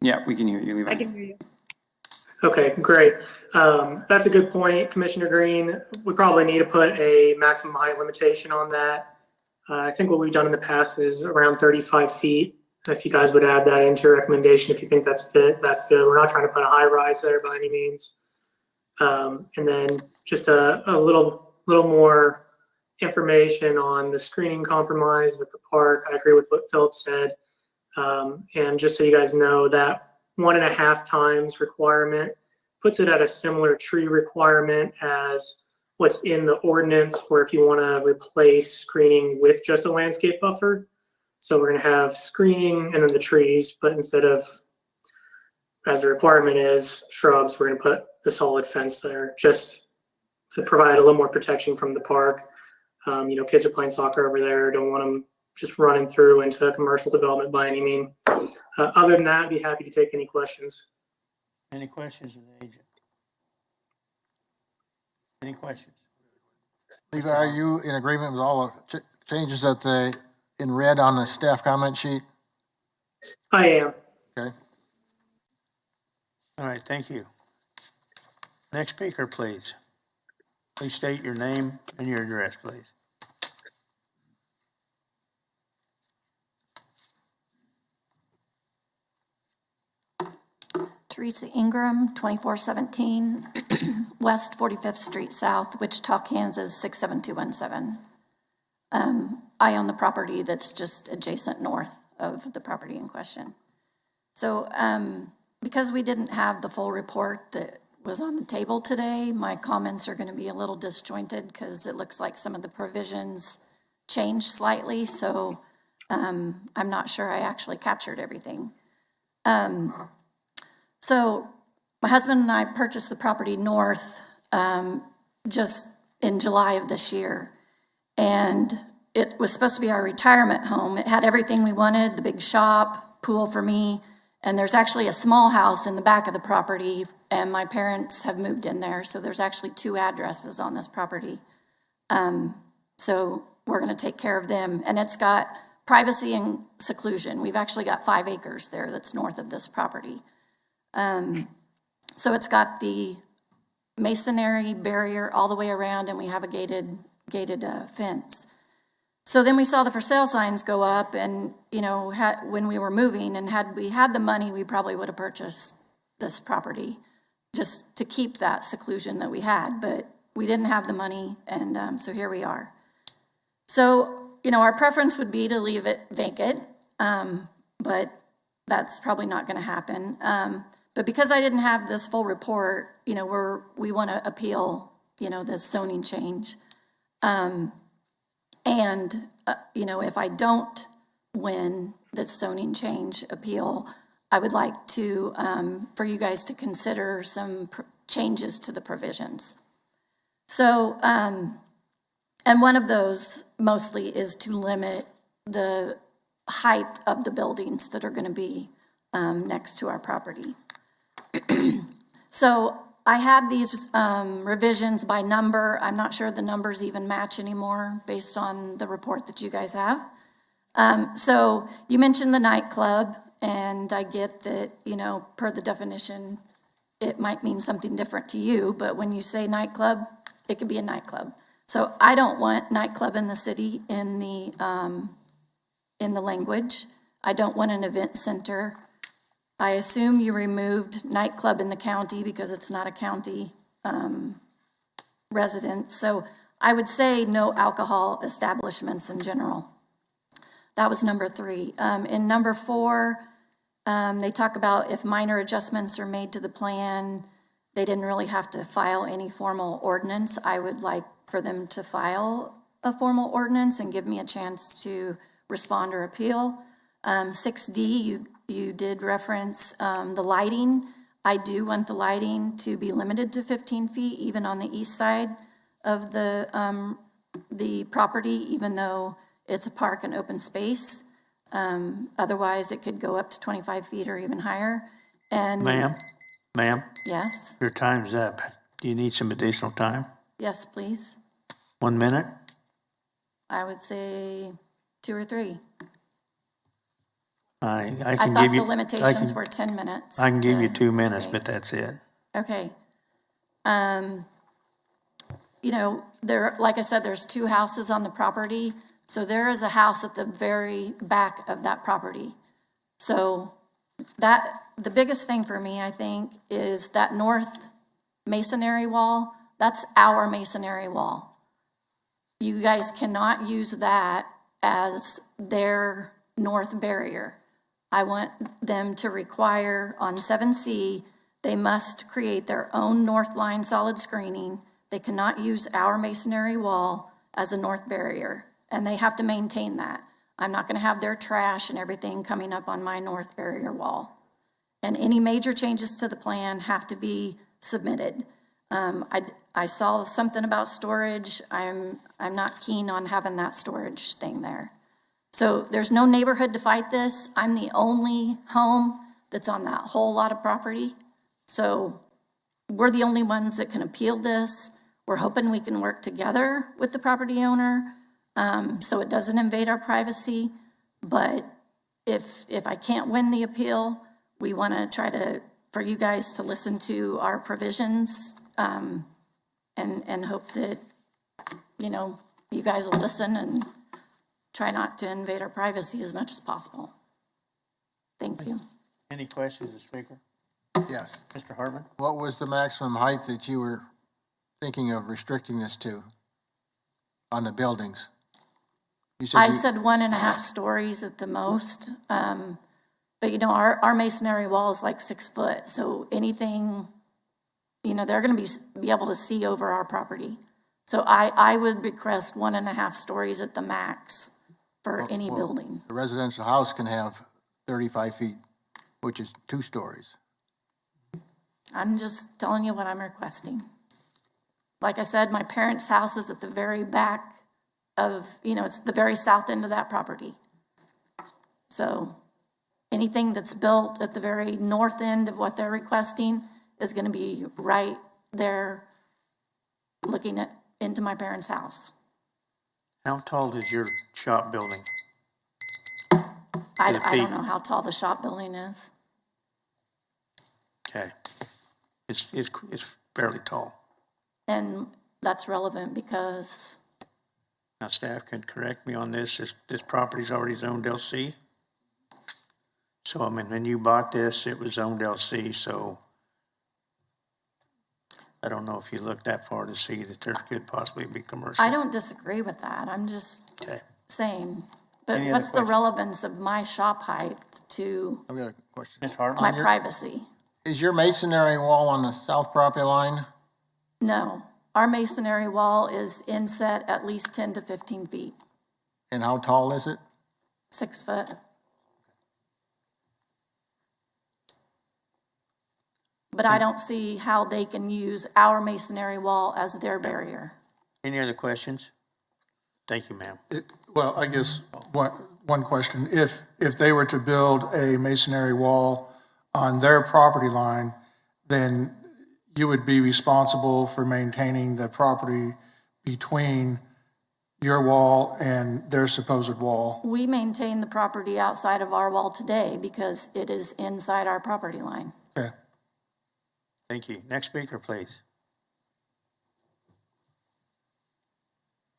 Yeah, we can hear you, Levi. I can hear you. Okay, great. That's a good point, Commissioner Green. We probably need to put a maximum height limitation on that. I think what we've done in the past is around 35 feet. If you guys would add that into your recommendation, if you think that's fit, that's good. We're not trying to put a high rise there by any means. And then just a little more information on the screening compromise with the park. I agree with what Philip said. And just so you guys know, that 1.5 times requirement puts it at a similar tree requirement as what's in the ordinance, where if you want to replace screening with just a landscape buffer. So we're going to have screening and then the trees, but instead of, as the requirement is, shrubs, we're going to put the solid fence there just to provide a little more protection from the park. Kids are playing soccer over there. Don't want them just running through into commercial development by any means. Other than that, I'd be happy to take any questions. Any questions of the agent? Any questions? Levi, are you in agreement with all the changes that they in red on the staff comment sheet? I am. Okay. All right, thank you. Next speaker, please. Please state your name and your address, please. Teresa Ingram, 2417 West 45th Street South, Wichita, Kansas, 67217. I own the property that's just adjacent north of the property in question. So because we didn't have the full report that was on the table today, my comments are going to be a little disjointed because it looks like some of the provisions changed slightly. So I'm not sure I actually captured everything. So my husband and I purchased the property north just in July of this year. And it was supposed to be our retirement home. It had everything we wanted, the big shop, pool for me. And there's actually a small house in the back of the property, and my parents have moved in there. So there's actually 2 addresses on this property. So we're going to take care of them. And it's got privacy and seclusion. We've actually got 5 acres there that's north of this property. So it's got the masonry barrier all the way around, and we have a gated fence. So then we saw the for sale signs go up, and when we were moving, and had we had the money, we probably would have purchased this property just to keep that seclusion that we had, but we didn't have the money, and so here we are. So our preference would be to leave it vacant, but that's probably not going to happen. But because I didn't have this full report, we want to appeal, this zoning change. If I don't win this zoning change appeal, I would like to, for you guys to consider some changes to the provisions. So, and one of those mostly is to limit the height of the buildings that are going to be next to our property. So I had these revisions by number. I'm not sure the numbers even match anymore based on the report that you guys have. So you mentioned the nightclub, and I get that, per the definition, it might mean something different to you, but when you say nightclub, it could be a nightclub. So I don't want nightclub in the city in the language. I don't want an event center. I assume you removed nightclub in the county because it's not a county residence. So I would say no alcohol establishments in general. That was number 3. In number 4, they talk about if minor adjustments are made to the plan, they didn't really have to file any formal ordinance. I would like for them to file a formal ordinance and give me a chance to respond or appeal. 6D, you did reference the lighting. I do want the lighting to be limited to 15 feet, even on the east side of the property, even though it's a park and open space. Otherwise, it could go up to 25 feet or even higher. And Ma'am, yes, your time's up. Do you need some additional time? yes, please. 1 minute? I would say 2 or 3. I I can thought give you. the limitations were 10 minutes. I can give you to 2 minutes, speak. but that's it. Okay. You know, there, like I said, there's 2 houses on the property. So there is a house at the very back of that property. So the biggest thing for me, I think, is that north masonry wall. That's our masonry wall. You guys cannot use that as their north barrier. I want them to require on 7C, they must create their own north line solid screening. They cannot use our masonry wall as a north barrier, and they have to maintain that. I'm not going to have their trash and everything coming up on my north barrier wall. And any major changes to the plan have to be submitted. I saw something about storage. I'm not keen on having that storage thing there. So there's no neighborhood to fight this. I'm the only home that's on that whole lot of property. So we're the only ones that can appeal this. We're hoping we can work together with the property owner so it doesn't invade our privacy. But if I can't win the appeal, we want to try for you guys to listen to our provisions and hope that, you know, you guys will listen and try not to invade our privacy as much as possible. Thank you. Any questions, of the speaker? Yes. Mr. Hartman? What was the maximum height that you were thinking of restricting this to on the buildings? You said I said 1.5 stories at the most. But you know, our masonry wall is like 6 foot. So anything, you know, they're going to be able to see over our property. So I would request 1.5 stories at the max for any building. The residential house can have 35 feet, which is 2 stories. I'm just telling you what I'm requesting. Like I said, my parents' house is at the very back of, you know, it's the very south end of that property. So anything that's built at the very north end of what they're requesting is going to be right there looking into my parents' house. How tall is your shop building? I don't know how tall the shop building is. Okay. It's fairly tall. And that's relevant because Now, staff can correct me on this. This property's already zoned LC. So, I mean, when you bought this, it was zoned LC, so I don't know if you looked that far to see that there could possibly be commercial. I don't disagree with that. I'm just saying. But Any other what's the questions? relevance of my shop height to I've got a question. Ms. Hartman? my privacy? Is your masonry wall on the south property line? No. Our masonry wall is inset at least 10 to 15 feet, And how tall is it? 6 foot. But I don't see how they can use our masonry wall as their barrier. Any other questions? Thank you, ma'am. Well, I guess one question, if they were to build a masonry wall on their property line, then you would be responsible for maintaining the property between your wall and their supposed wall. We maintain the property outside of our wall today because it is inside our property line. Okay. Thank you. Next speaker, please.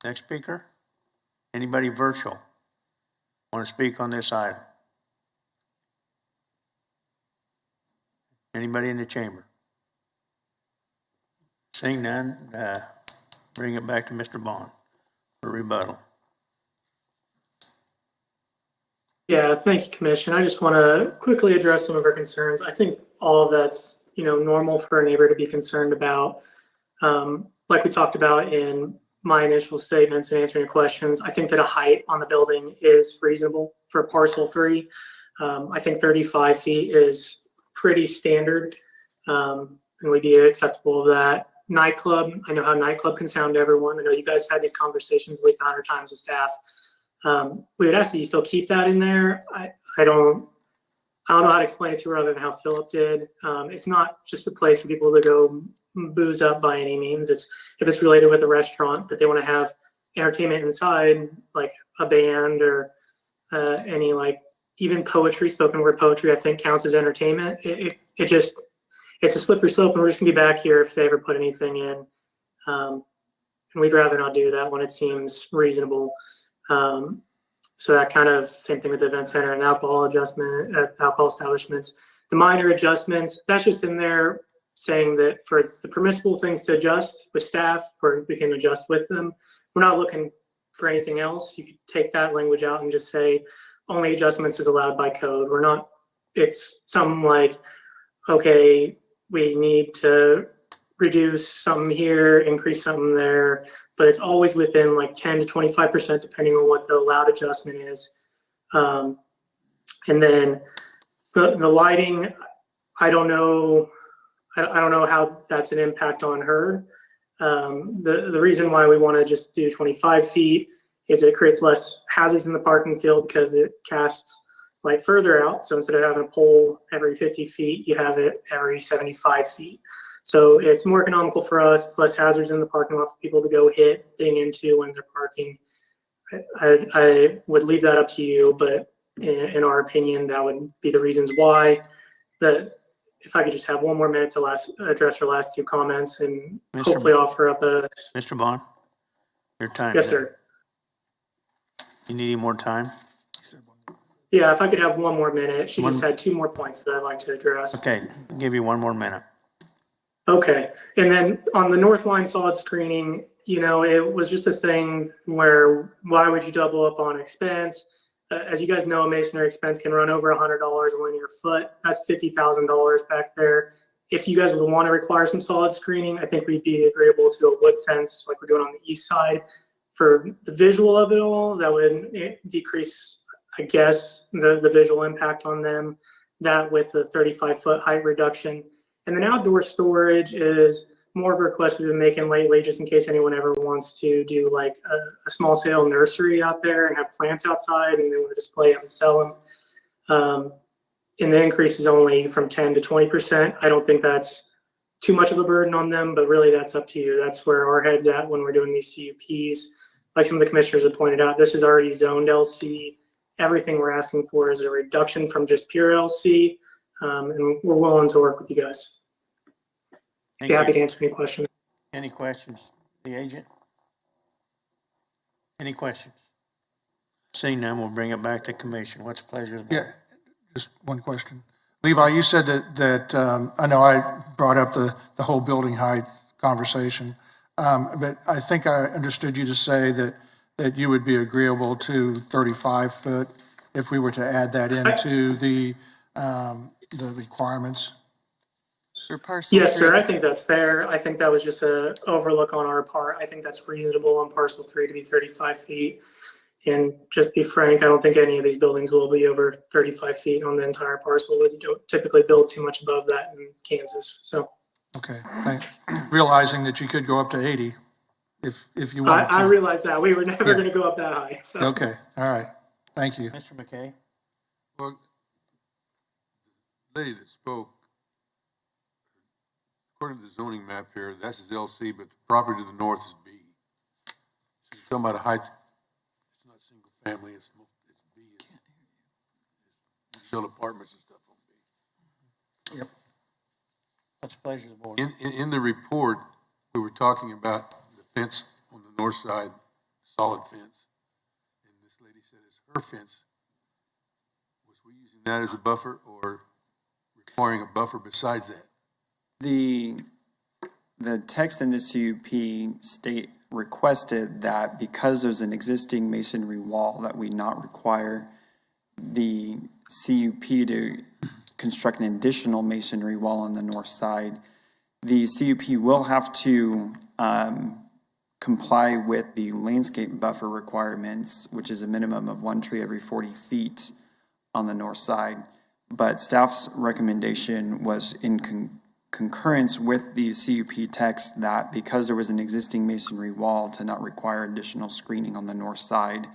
Next speaker? Anybody virtual want to speak on this item? Anybody in the chamber? Seeing none, bring it back to Mr. Bond for rebuttal. Yeah, thank you, Commission. I just want to quickly address some of our concerns. I think all of that's, normal for a neighbor to be concerned about. Like we talked about in my initial statements and answering your questions, I think that a height on the building is reasonable for parcel 3. I think 35 feet is pretty standard, and we'd be acceptable of that. Nightclub, I know how nightclub can sound to everyone. I know you guys have had these conversations at least 100 times with staff. We would ask that you still keep that in there. I don't know how to explain it to her other than how Philip did. It's not just a place for people to go booze up by any means. If it's related with a restaurant, but they want to have entertainment inside, like a band or any even poetry, spoken word poetry, I think counts as entertainment. It's a slippery slope, and we're just gonna be back here if they ever put anything in. And we'd rather not do that when it seems reasonable. So that kind of same thing with the event center and alcohol establishments. The minor adjustments, that's just in there saying that for the permissible things to adjust with staff, or we can adjust with them. We're not looking for anything else. You could take that language out and just say only adjustments is allowed by code. It's something like, okay, we need to reduce something here, increase something there, but it's always within 10 to 25% depending on what the allowed adjustment is. And then the lighting, I don't know how that's an impact on her. The reason why we want to just do 25 feet is it creates less hazards in the parking field because it casts light further out. So instead of having a pole every 50 feet, you have it every 75 feet. So it's more economical for us. It's less hazards in the parking lot for people to go ding into when they're parking. I would leave that up to you, but in our opinion, that would be the reasons why. If I could just have one more minute to address your last two comments and hopefully offer up a... Mr. Bond, your time. Yes, sir. You need any more time? Yeah, if I could have one more minute. She just had 2 more points that I'd like to address. Okay, I'll give you 1 more minute. Okay, and then on the north line solid screening, it was just a thing where why would you double up on expense? As you guys know, a masonry expense can run over $100 a linear foot. That's $50,000 back there. If you guys would want to require some solid screening, I think we'd be agreeable to a wood fence like we're doing on the east side. For the visual of it all, that would decrease, I guess, the visual impact on them. That with the 35-foot height reduction. And then outdoor storage is more of a request we've been making lately, just in case anyone ever wants to do a small scale nursery out there and have plants outside and they want to display them and sell them. And the increase is only from 10 to 20%. I don't think that's too much of a burden on them, but really that's up to you. That's where our head's at when we're doing these CUPs. Like some of the commissioners have pointed out, this is already zoned LC. Everything we're asking for is a reduction from just pure LC. And we're willing to work with you guys. Be happy to answer any questions. Any questions? The agent? Any questions? Seeing none, we'll bring it back to commission. What's the pleasure of the board? Yeah, just one question. Levi, you said that I know I brought up the whole building height conversation, but I think I understood you to say that you would be agreeable to 35 foot if we were to add that into the requirements. For parcel Yes, 3. sir. I think that's fair. I think that was just an overlook on our part. I think that's reasonable on parcel 3 to be 35 feet. And just be frank, I don't think any of these buildings will be over 35 feet on the entire parcel. We don't typically build too much above that in Kansas. So. Okay. Realizing that you could go up to 80 if you wanted to. I realize that. We were never going to go up that high. So. Okay. All right. Thank you. Mr. McKay? Well, the lady that spoke, according to the zoning map here, that's his LC, but the property to the north is B. So you're talking about a height, it's not single family, it's B. It's build apartments and stuff on B. Yep. What's the pleasure of the board? In the report, we were talking about the fence on the north side solid fence. And this lady said it's her fence. Was we using that as a buffer or requiring a buffer besides that? The text in the CUP requested that because there's an existing masonry wall that we not require the CUP to construct an additional masonry wall on the north side. The CUP will have to comply with the landscape buffer requirements, which is a minimum of 1 tree every 40 feet on the north side. But staff's recommendation was in concurrence with the CUP text that because there was an existing masonry wall to not require additional screening on the north side.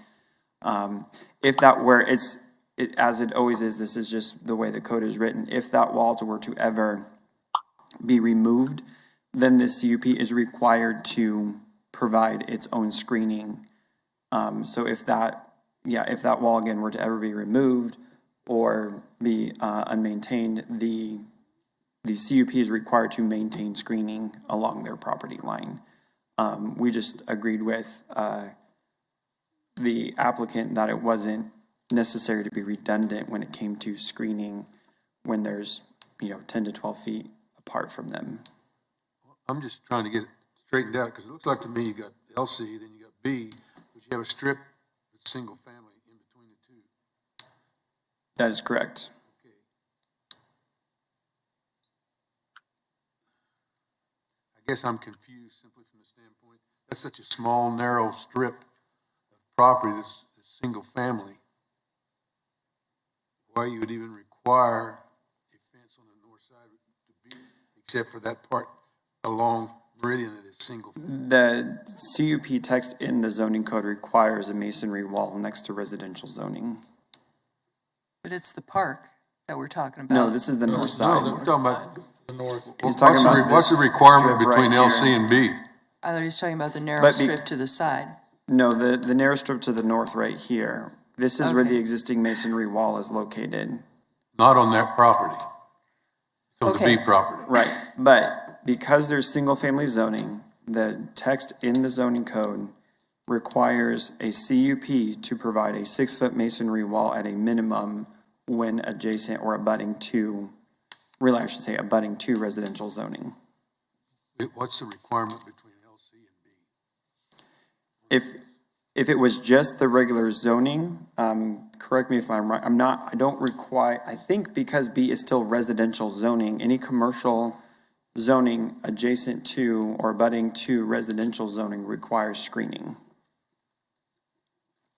If that were, as it always is, this is just the way the code is written. If that wall were to ever be removed, then the CUP is required to provide its own screening. So if that wall again were to ever be removed or be unmaintained, the CUP is required to maintain screening along their property line. We just agreed with the applicant that it wasn't necessary to be redundant when it came to screening when there's 10 to 12 feet apart from them. I'm just trying to get it straightened out because it looks like to me you got LC, then you got B, but you have a strip that's single family in between the two. That is correct. Okay. I guess I'm confused simply from the standpoint that's such a small, narrow strip of property that's single family. Why you would even require a fence on the north side to be, except for that part along Meridian that is single family. The CUP text in the zoning code requires a masonry wall next to residential zoning. But it's the park that we're talking about. No, this is the north side. No, I'm talking about the north. He's talking about what's the this requirement strip between right LC here. and B? I thought he was talking about the narrow But strip to the side. No, the narrow strip to the north right here. This is where Okay. the existing masonry wall is located. Not on that property. It's on Okay. the B property. Right, but because there's single-family zoning, the text in the zoning code requires a CUP to provide a 6-foot masonry wall at a minimum when adjacent or abutting to residential zoning. What's the requirement between LC and B? If it was just the regular zoning, correct me if I'm right, I don't require, I think because B is still residential zoning, any commercial zoning adjacent to or abutting to residential zoning requires screening.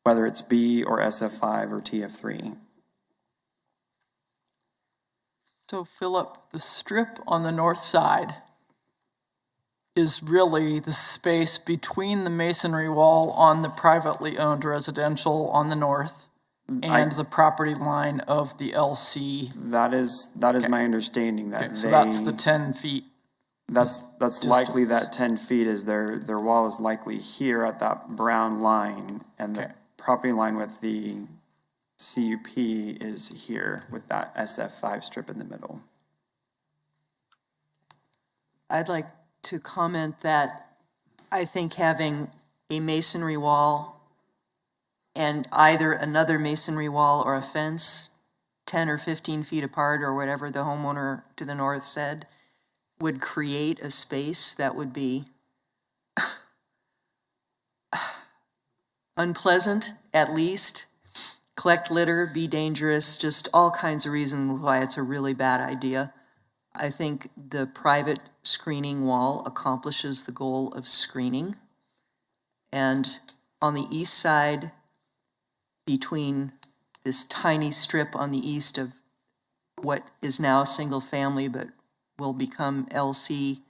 Whether it's B or SF5 or TF3. So Philip, the strip on the north side is really the space between the masonry wall on the privately owned residential on the north and the property line of the LC. That is my understanding that So that's the 10 feet. That's likely that 10 feet is their wall is likely here at that brown line, and the property line with the CUP is here with that SF5 strip in the middle. I'd like to comment that I think having a masonry wall and either another masonry wall or a fence 10 or 15 feet apart or whatever the homeowner to the north said would create a space that would be unpleasant, at least, collect litter, be dangerous, just all kinds of reasons why it's a really bad idea. I think the private screening wall accomplishes the goal of screening. And on the east side, between this tiny strip on the east of what is now single family but will become LC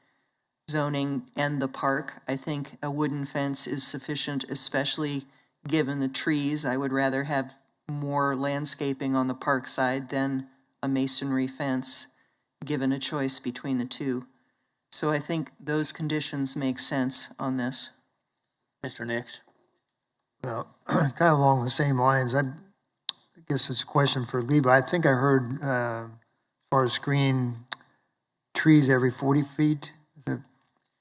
zoning and the park, I think a wooden fence is sufficient, especially given the trees. I would rather have more landscaping on the park side than a masonry fence, given a choice between the two. So I think those conditions make sense on this. Mr. Nix? Well, kind of along the same lines, I guess it's a question for Lee, but I think I heard as far as screening trees every 40 feet. Is that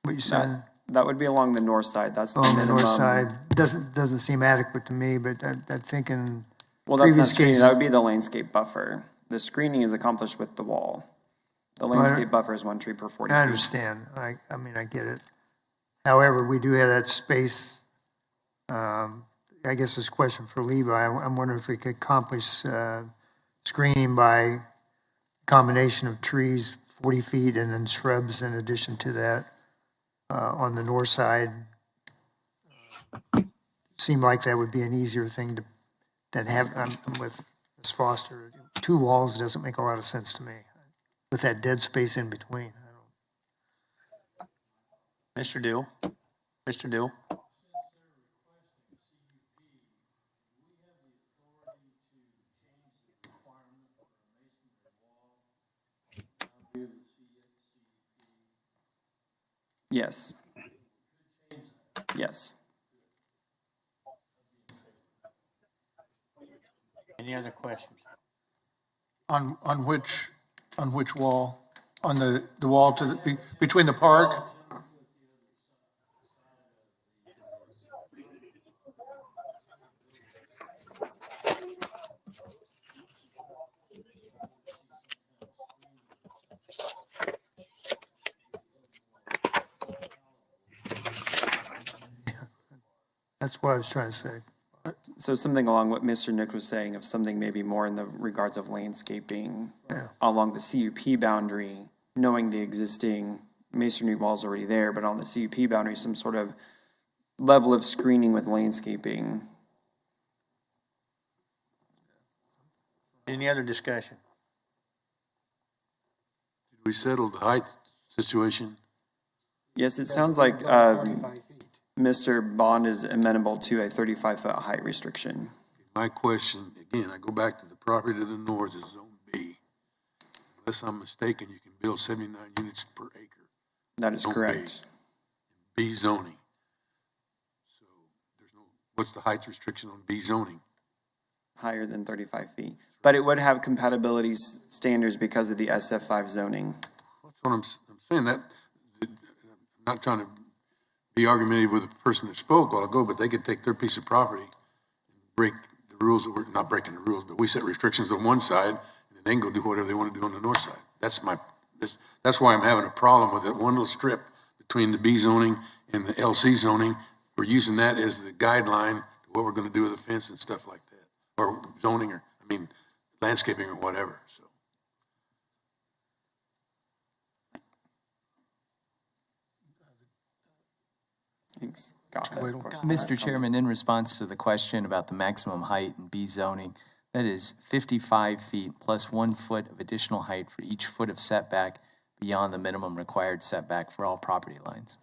what you said? That would be along the north side. That's the On the minimum. north side, doesn't seem adequate to me, but I think in Well, that's not previous screening. cases. That would be the landscape buffer. The screening is accomplished with the wall. The landscape buffer is 1 tree per 40 feet. I understand. I mean, I get it. However, we do have that space. I guess this question for Levi. I'm wondering if we could accomplish screening by combination of trees 40 feet and then shrubs in addition to that on the north side. Seemed like that would be an easier thing than have. I'm with Ms. Foster. 2 walls doesn't make a lot of sense to me with that dead space in between. Mr. Dill? Mr. Dill? Yes. Yes. Any other questions? On which wall? On the wall to between the park? That's what I was trying to say. So something along what Mr. Nick was saying, of something maybe more in the regards of landscaping along the CUP boundary, knowing the existing masonry walls already there, but on the CUP boundary, some sort of level of screening with landscaping. Any other discussion? Did we settle the height situation? Yes, it sounds like Mr. Bond is amenable to a 35-foot height restriction. My question, again, I go back to the property to the north is Zone B. Unless I'm mistaken, you can build 79 units per acre. That is correct. B zoning. So there's no, what's the height restriction on B zoning? Higher than 35 feet. But it would have compatibility standards because of the SF5 zoning. That's what I'm saying. That I'm not trying to be argumentative with the person that spoke a while ago, but they could take their piece of property and break the rules that we're not breaking the rules, but we set restrictions on one side and they can go do whatever they want to do on the north side. That's why I'm having a problem with that one little strip between the B zoning and the LC zoning. We're using that as the guideline to what we're going to do with the fence and stuff like that, or zoning, or landscaping or whatever. So. Thanks. Got that, of course. Mr. Chairman, in response to the question about the maximum height in B zoning, that is 55 feet plus 1 foot of additional height for each foot of setback beyond the minimum required setback for all property lines.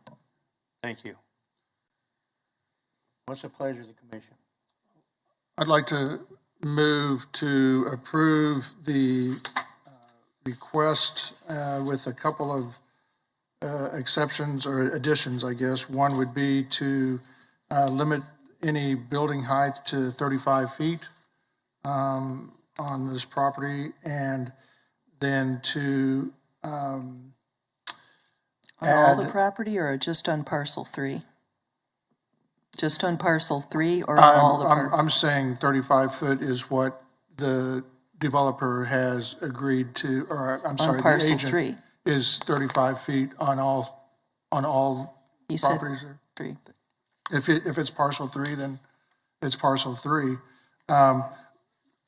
Thank you. What's the pleasure of the commission? I'd like to move to approve the request with a couple of exceptions or additions, I guess. One would be to limit any building height to 35 feet on this property, and then to On add, all the property or just on parcel 3? Just on parcel 3 or on all the property? I'm saying 35 foot is what the developer has agreed to, or I'm sorry, the parcel agent 3. is 35 feet on all He said properties there. 3. If it's parcel 3, then it's parcel 3.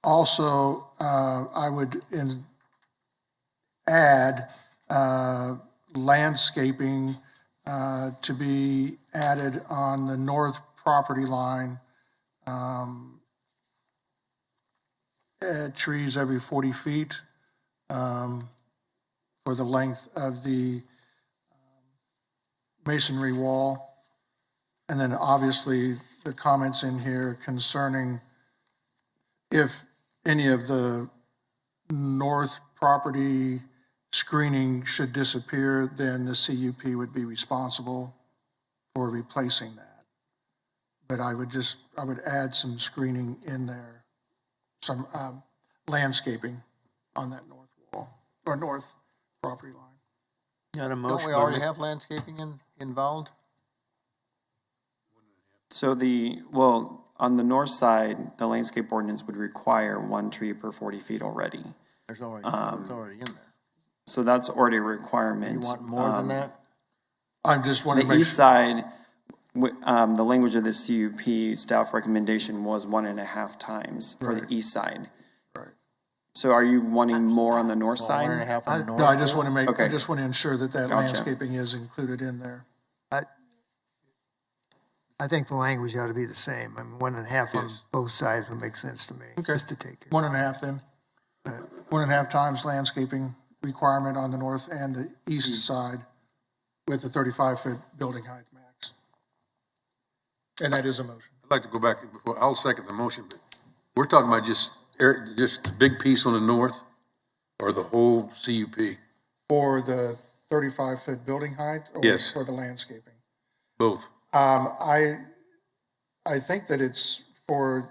Also, I would add landscaping to be added on the north property line. Trees every 40 feet for the length of the masonry wall. And then obviously the comments in here concerning if any of the north property screening should disappear, then the CUP would be responsible for replacing that. But I would add some screening in there, some landscaping on that north wall, or north property line. Got a Don't motion? we already have landscaping involved? So on the north side, the landscape ordinance would require 1 tree per 40 feet already. There's already in there. So that's already a You requirement. want more than that? I just want to The make east sure, side, the language of the CUP staff recommendation was 1.5 times for the east side. Right. So are you wanting more on the north Well, 1.5 side? on the north? no, I just want to Okay. I just want to ensure that Gotcha. landscaping is included in there. I think the language ought to be the same. I mean, 1.5 on both sides would make sense to me, Okay. just to take it. 1.5 then. 1.5 times landscaping requirement on the north and the east side with the 35-foot building height max. And that is a motion. I'd like to go back before, I'll second the motion, but we're talking about just the big piece on the north or the whole CUP? For the 35-foot building height? Yes. Or for the landscaping? Both. I think that it's for,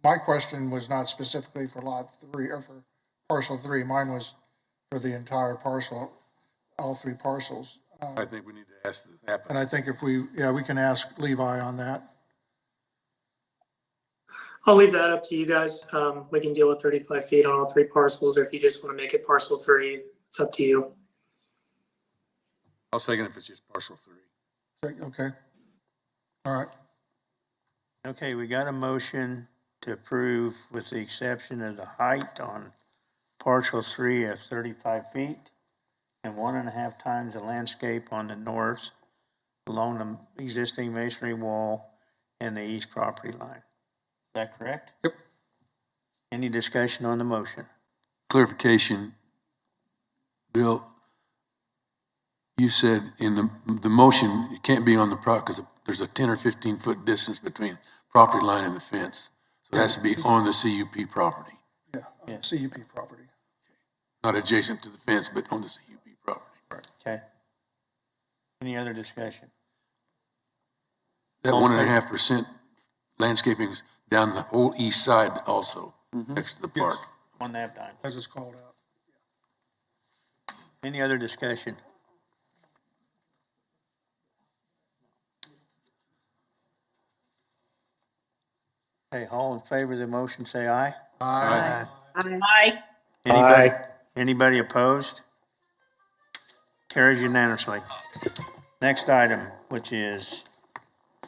my question was not specifically for lot 3 or for parcel 3. Mine was for the entire parcel, all 3 parcels. I think we need to ask that. And I think if we can ask Levi on that. I'll leave that up to you guys. We can deal with 35 feet on all 3 parcels, or if you just want to make it parcel 3, it's up to you. I'll second if it's just parcel 3. Okay. All right. Okay, we got a motion to approve with the exception of the height on parcel 3 of 35 feet and 1.5 times the landscape on the north along the existing masonry wall and the east property line. Is that correct? Yep. Any discussion on the motion? Clarification, Bill, you said in the motion, it can't be on the because there's a 10 or 15 foot distance between property line and the fence. So it has to be on the CUP property, Yeah, CUP property. not adjacent to the fence, but on the CUP property. Okay. Any other discussion? That 1.5% landscaping is down the whole east side also, next to the park. 1.5 times. As it's called out. Any other discussion? Okay, all in favor of the motion, say aye. Aye. Aye. Anybody opposed? Carries unanimously. Next item, which is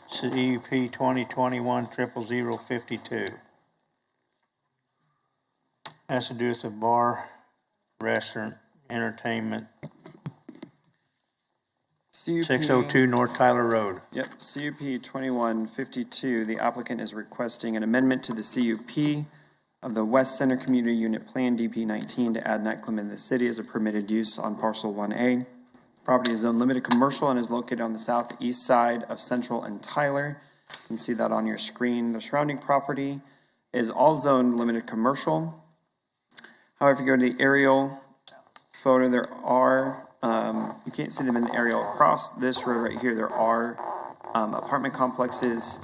CUP 2021-00052. Has to do with the bar, restaurant, entertainment, CUP 602 North Tyler Road. Yep, CUP 2152, the applicant is requesting an amendment to the CUP of the West Center Community Unit Plan DP 19 to add nightclub in the city as a permitted use on parcel 1A. Property is zone limited commercial and is located on the southeast side of Central and Tyler. You can see that on your screen. The surrounding property is all zone limited commercial. However, if you go to the aerial photo, there are, you can't see them in the aerial across this road right here. There are apartment complexes.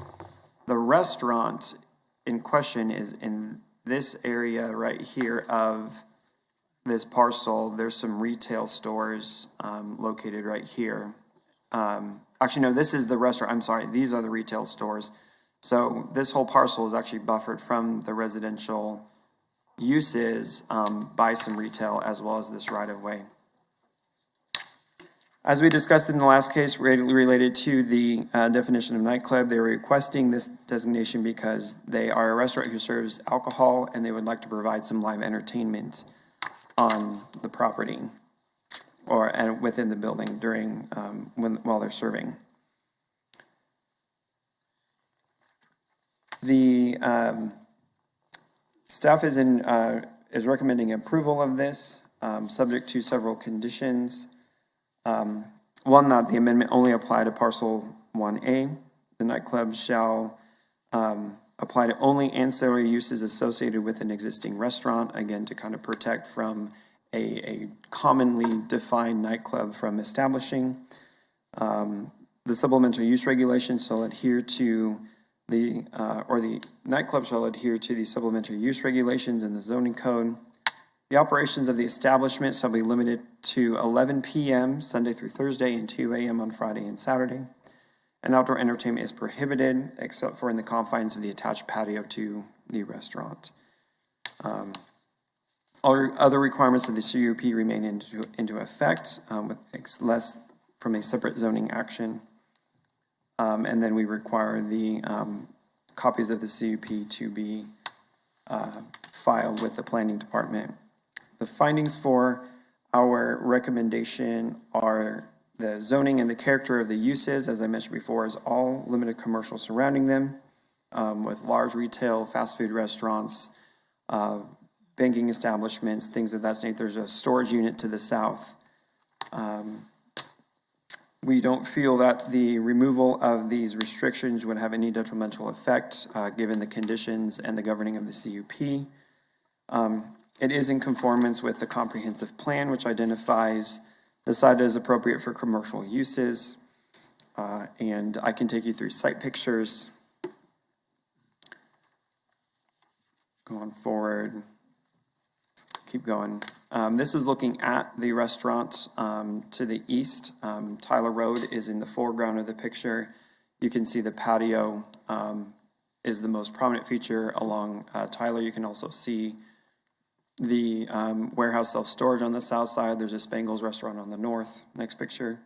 The restaurant in question is in this area right here of this parcel. There's some retail stores located right here. Actually, no, this is the restaurant. I'm sorry. These are the retail stores. So this whole parcel is actually buffered from the residential uses by some retail as well as this right-of-way. As we discussed in the last case related to the definition of nightclub, they were requesting this designation because they are a restaurant who serves alcohol and they would like to provide some live entertainment on the property or within the building during while they're serving. The staff is recommending approval of this, subject to several conditions. One, that the amendment only apply to parcel 1A. The nightclub shall apply to only ancillary uses associated with an existing restaurant, again, to kind of protect from a commonly defined nightclub from establishing. The supplemental use regulations shall adhere to the nightclub shall adhere to the supplementary use regulations in the zoning code. The operations of the establishment shall be limited to 11 p.m. Sunday through Thursday and 2 a.m. on Friday and Saturday. and outdoor entertainment is prohibited except for in the confines of the attached patio to the restaurant. All other requirements of the CUP remain into effect with less from a separate zoning action. And then we require the copies of the CUP to be filed with the planning department. The findings for our recommendation are the zoning and the character of the uses, as I mentioned before, is all limited commercial surrounding them, with large retail, fast food restaurants, banking establishments, things of that nature. There's a storage unit to the south. We don't feel that the removal of these restrictions would have any detrimental effect, given the conditions and the governing of the CUP. It is in conformance with the comprehensive plan, which identifies the site as appropriate for commercial uses. And I can take you through site pictures. Going forward, keep going. This is looking at the restaurant to the east. Tyler Road is in the foreground of the picture. You can see the patio is the most prominent feature along Tyler. You can also see the warehouse self-storage on the south side. There's a Spangles restaurant on the north. Next picture.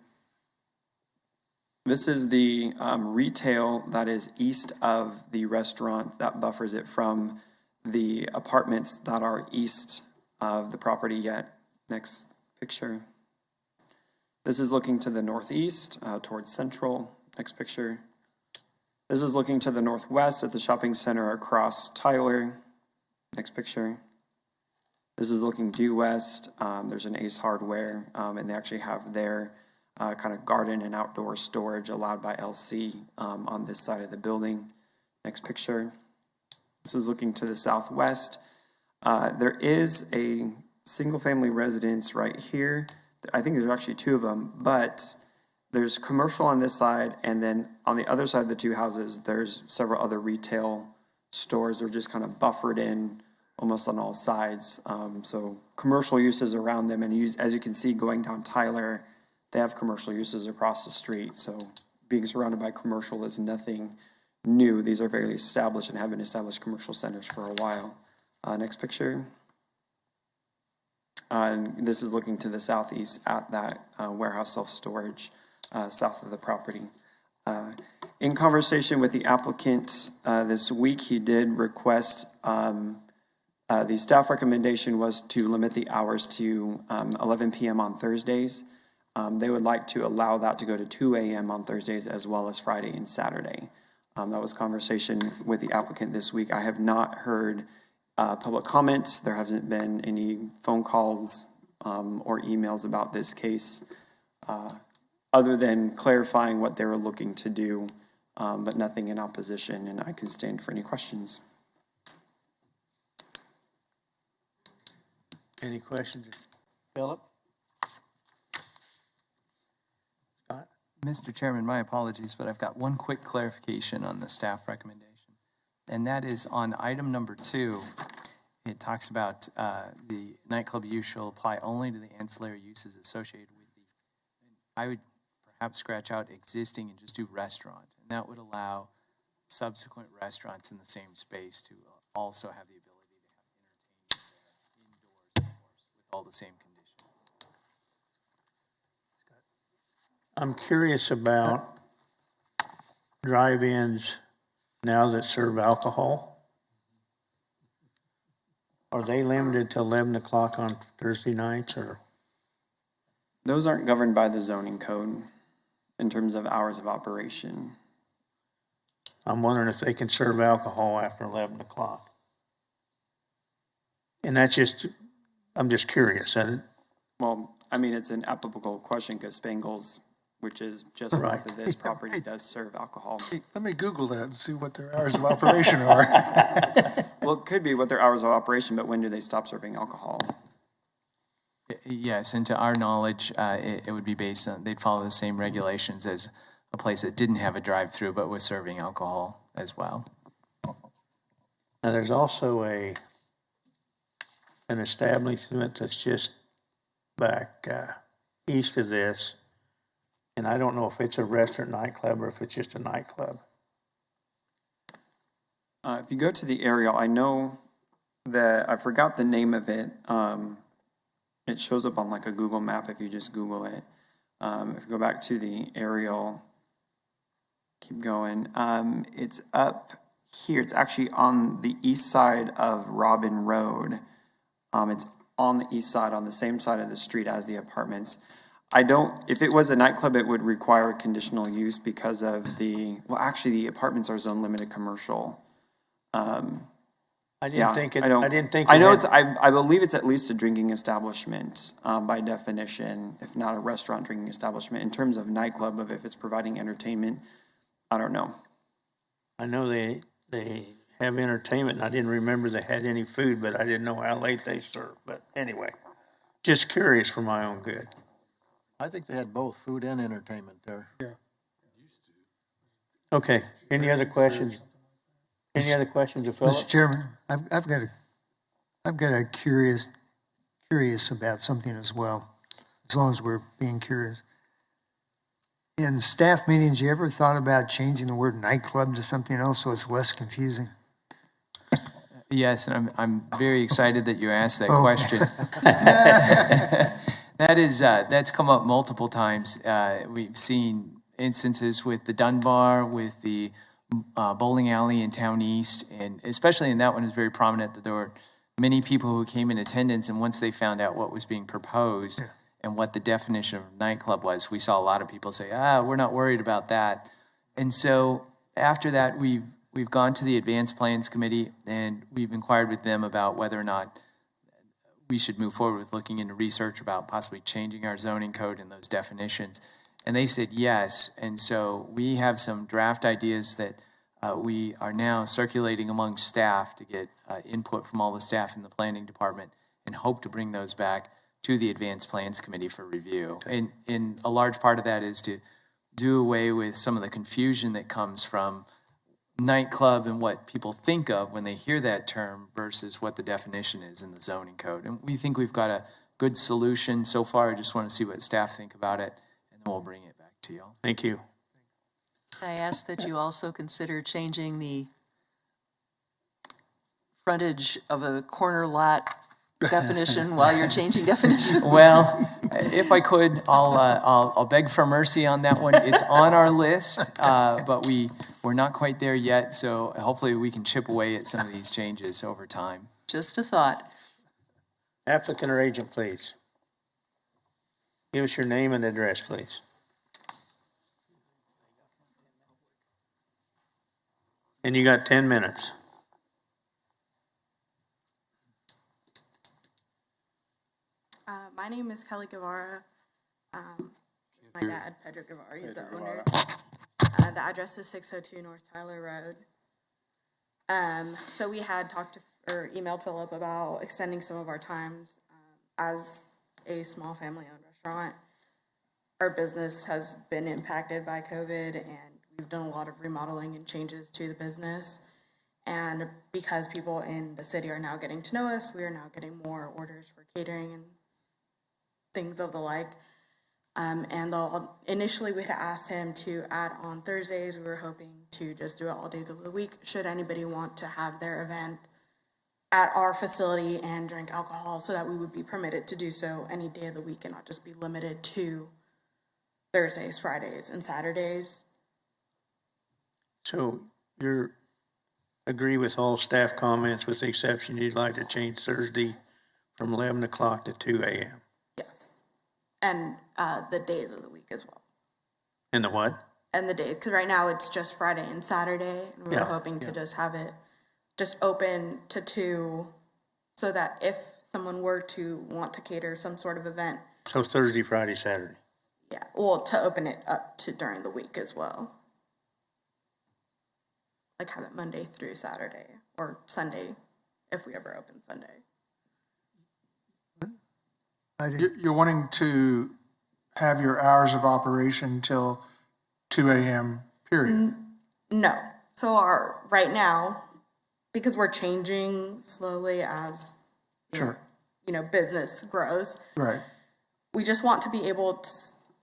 This is the retail that is east of the restaurant that buffers it from the apartments that are east of the property yet. Next picture. This is looking to the northeast towards Central. Next picture. This is looking to the northwest at the shopping center across Tyler. Next picture. This is looking due west. There's an Ace Hardware, and they actually have their kind of garden and outdoor storage allowed by LC on this side of the building. Next picture. This is looking to the southwest. There is a single-family residence right here. I think there's actually two of them, but there's commercial on this side, and then on the other side of the two houses, there's several other retail stores. They're just kind of buffered in almost on all sides. So commercial uses around them, and as you can see going down Tyler, they have commercial uses across the street. So being surrounded by commercial is nothing new. These are very established and have been established commercial centers for a while. Next picture. And this is looking to the southeast at that warehouse self-storage south of the property. In conversation with the applicant this week, he did request, the staff recommendation was to limit the hours to 11 p.m. on Thursdays. They would like to allow that to go to 2 a.m. on Thursdays as well as Friday and Saturday. That was conversation with the applicant this week. I have not heard public comments. There hasn't been any phone calls or emails about this case, other than clarifying what they were looking to do, but nothing in opposition, and I can stand for any questions. Any questions? Philip? Scott? Mr. Chairman, my apologies, but I've got one quick clarification on the staff recommendation. And that is on item number 2, it talks about the nightclub use shall apply only to the ancillary uses associated with I would perhaps scratch out existing and just do restaurant. And that would allow subsequent restaurants in the same space to also have the ability to have entertainment indoors, of course, with all the same conditions. I'm curious about drive-ins now that serve alcohol. Are they limited to 11 o'clock on Thursday nights, or? Those aren't governed by the zoning code in terms of hours of operation. I'm wondering if they can serve alcohol after 11 o'clock. And that's just, I'm just curious. Well, I mean, it's an applicable question because Spangles, which is just north of this property, does serve alcohol. Hey, let me Google that and see what their hours of operation are. Well, it could be what their hours of operation, but when do they stop serving alcohol? Yes, and to our knowledge, it would be based on, they'd follow the same regulations as a place that didn't have a drive-through but was serving alcohol as well. Now, there's also an establishment that's just back east of this, And I don't know if it's a restaurant nightclub or if it's just a nightclub. If you go to the aerial, I know that, I forgot the name of it. It shows up on like a Google map if you just Google it. If you go back to the aerial, keep going. It's up here. It's actually on the east side of Robin Road. It's on the east side, on the same side of the street as the apartments. If it was a nightclub, it would require conditional use because of actually the apartments are zone limited commercial. I didn't think it. I believe it's at least a drinking establishment by definition, if not a restaurant drinking establishment. In terms of nightclub, if it's providing entertainment, I don't know. I know they have entertainment, and I didn't remember they had any food, but I didn't know how late they served. But anyway, just curious for my own good. I think they had both food and entertainment there. Yeah. Okay, any other questions? Any other questions of Philip? Mr. Chairman, I've got a curious about something as well, as long as we're being curious. In staff meetings, you ever thought about changing the word nightclub to something else so it's less confusing? Yes, and I'm very excited that you asked that question. That's come up multiple times. We've seen instances with the Dunbar, with the bowling alley in Town East, and especially in that one, is very prominent that there were many people who came in attendance, and once they found out what was being proposed and what the definition of nightclub was, we saw a lot of people say, we're not worried about that. And so after that, we've gone to the Advanced Plans Committee, and we've inquired with them about whether or not we should move forward with looking into research about possibly changing our zoning code and those definitions. And they said yes. And so we have some draft ideas that we are now circulating among staff to get input from all the staff in the planning department, and hope to bring those back to the Advanced Plans Committee for review. And a large part of that is to do away with some of the confusion that comes from nightclub and what people think of when they hear that term versus what the definition is in the zoning code. And we think we've got a good solution so far. I just want to see what staff think about it, and then we'll bring it back to y'all. Thank you. I ask that you also consider changing the frontage of a corner lot definition while you're changing definitions. Well, if I could, I'll beg for mercy on that one. It's on our list, but we're not quite there yet, so hopefully we can chip away at some of these changes over time. Just a thought. Applicant or agent, please. Give us your name and address, please. And you got 10 minutes. My name is Kelly Guevara. My dad, Pedro Guevara, he's the owner. The address is 602 North Tyler Road. So we had emailed Philip about extending some of our times. As a small family-owned restaurant, our business has been impacted by COVID, and we've done a lot of remodeling and changes to the business. And because people in the city are now getting to know us, we are now getting more orders for catering and things of the like. Initially we had asked him to add on Thursdays. We were hoping to just do it all days of the week. Should anybody want to have their event at our facility and drink alcohol, so that we would be permitted to do so any day of the week and not just be limited to Thursdays, Fridays, and Saturdays. So you agree with all staff comments with the exception you'd like to change Thursday from 11 o'clock to 2 a.m.? Yes. And the days of the week as well. And the what? And the days, because right now it's just Friday and Saturday, and we were hoping to just have it just open to 2, so that if someone were to want to cater some sort of event. So Thursday, Friday, Saturday. Yeah, well, to open it up to during the week as well. Like have it Monday through Saturday, or Sunday, if we ever open Sunday. You're wanting to have your hours of operation till 2 a.m., period? No. So right now, because we're changing slowly as business grows. Right. We just want to be able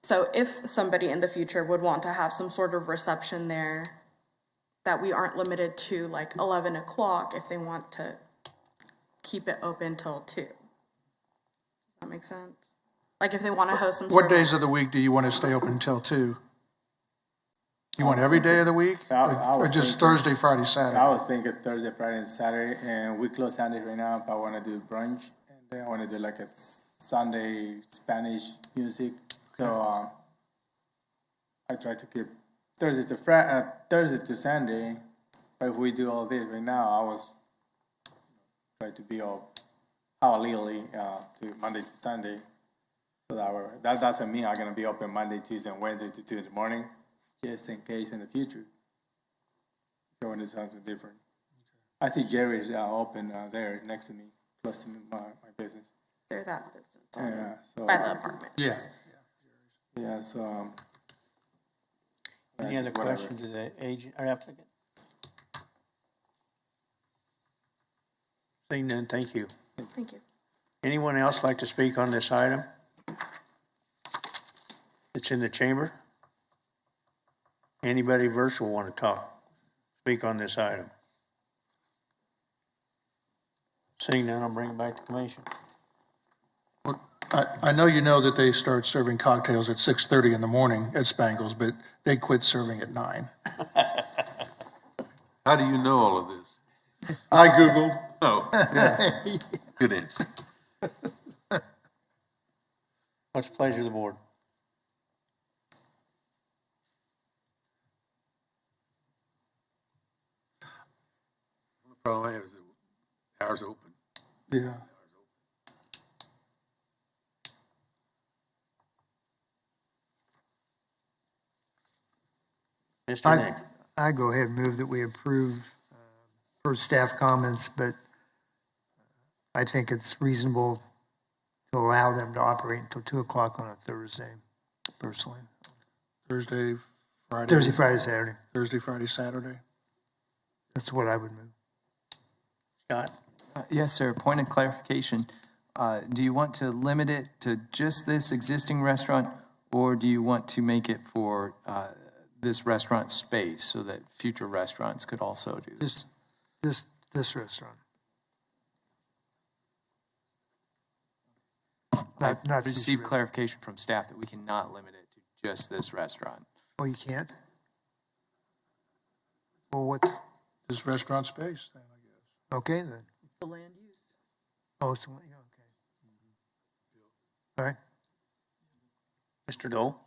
So if somebody in the future would want to have some sort of reception there, that we aren't limited to like 11 o'clock if they want to keep it open till 2. Does that make sense? Like if they want to host some What sort of. days of the week do you want to stay open until 2? You want every day of the week? Or just Thursday, Friday, Saturday? I was thinking Thursday, Friday, and Saturday, and we close Sunday right now. If I want to do brunch, and then I want to do like a Sunday Spanish music. So I try to keep Thursday to Sunday. But if we do all this right now, I was try to be all legally to Monday to Sunday. So that doesn't mean I'm gonna be open Monday, Tuesday, and Wednesday to 2 in the morning, just in case in the future. Going to something different. I see Jerry's open there next to me, close to my business. They're that business. Yeah, so By the apartments. Yeah. Yeah, so. Any other questions to the agent or applicant? Seeing none, thank you. Thank you. Anyone else like to speak on this item? It's in the chamber. Anybody virtual want to speak on this item? Seeing none, I'll bring it back to commission. I know you know that they start serving cocktails at 6:30 in the morning at Spangles, but they quit serving at 9. How do you know all of this? I Googled. Oh, yeah. Good answer. What's the pleasure of the board? The problem I have is the hours open. Yeah. Mr. Nick. I go ahead and move that we approve per staff comments, but I think it's reasonable to allow them to operate until 2 o'clock on a Thursday, personally. Thursday, Friday. Thursday, Friday, Saturday. Thursday, Friday, Saturday. That's what I would move. Scott? Yes, sir. Point of clarification. Do you want to limit it to just this existing restaurant, or do you want to make it for this restaurant space so that future restaurants could also do this? This restaurant. Not received clarification from staff that we cannot limit it to just this restaurant. Oh, you can't? Well, what? This restaurant space, then, I guess. Okay, then. It's the land use. Oh, it's, okay. All right. Mr. Dole?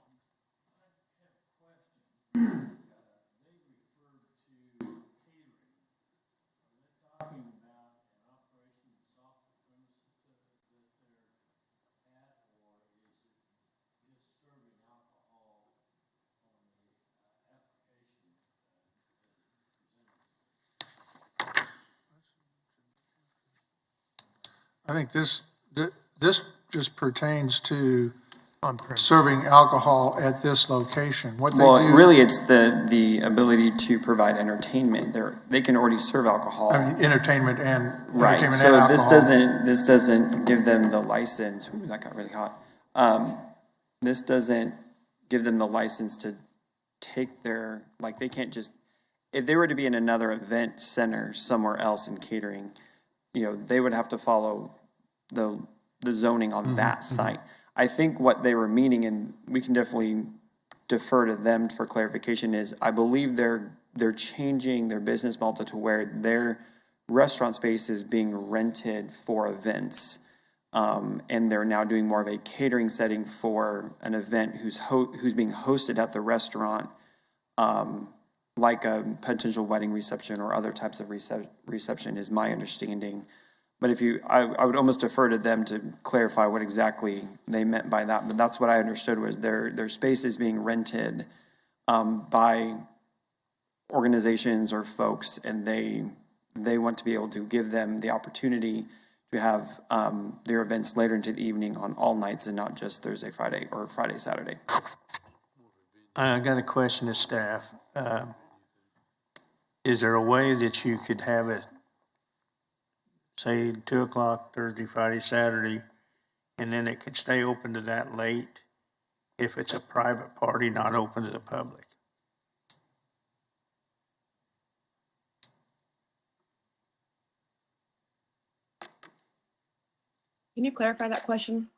I think this just pertains to serving alcohol at this location. What they do, really, it's the ability to provide entertainment. They can already serve alcohol. I mean, entertainment and Right. entertainment So and this alcohol. doesn't give them the license. Ooh, that got really hot. This doesn't give them the license to take their, like, they can't just, if they were to be in another event center somewhere else in catering, they would have to follow the zoning on that site. I think what they were meaning, and we can definitely defer to them for clarification, is I believe they're changing their business model to where their restaurant space is being rented for events. And they're now doing more of a catering setting for an event who's being hosted at the restaurant, like a potential wedding reception or other types of reception is my understanding. But I would almost defer to them to clarify what exactly they meant by that. But that's what I understood was their space is being rented by organizations or folks, and they want to be able to give them the opportunity to have their events later into the evening on all nights and not just Thursday, Friday, or Friday, Saturday. I got a question to staff. Is there a way that you could have it, say, 2 o'clock Thursday, Friday, Saturday, and then it could stay open to that late, if it's a private party not open to the public. Can you clarify that question?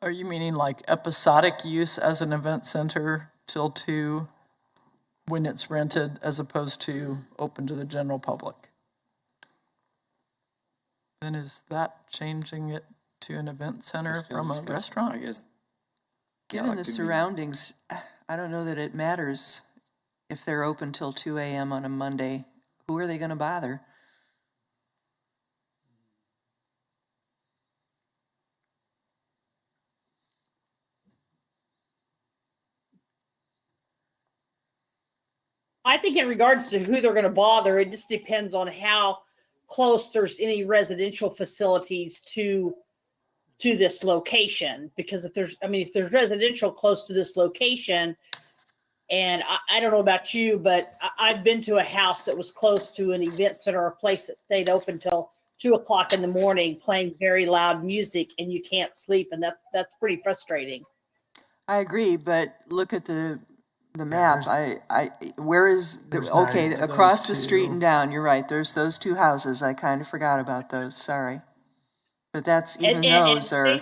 Are you meaning like episodic use as an event center till 2 when it's rented as opposed to open to the general public? Then is that changing it to an event center from a restaurant? I guess. Given the surroundings, I don't know that it matters if they're open till 2 a.m. on a Monday. Who are they going to bother? I think in regards to who they're going to bother, it just depends on how close there's any residential facilities to this location. Because if there's residential close to this location, and I don't know about you, but I've been to a house that was close to an event center or a place that stayed open till 2 o'clock in the morning, playing very loud music, and you can't sleep, and that's pretty frustrating. I agree, but look at the map. Where is okay, across the street and down, you're right. There's those 2 houses. I kind of forgot about those. Sorry. But that's those are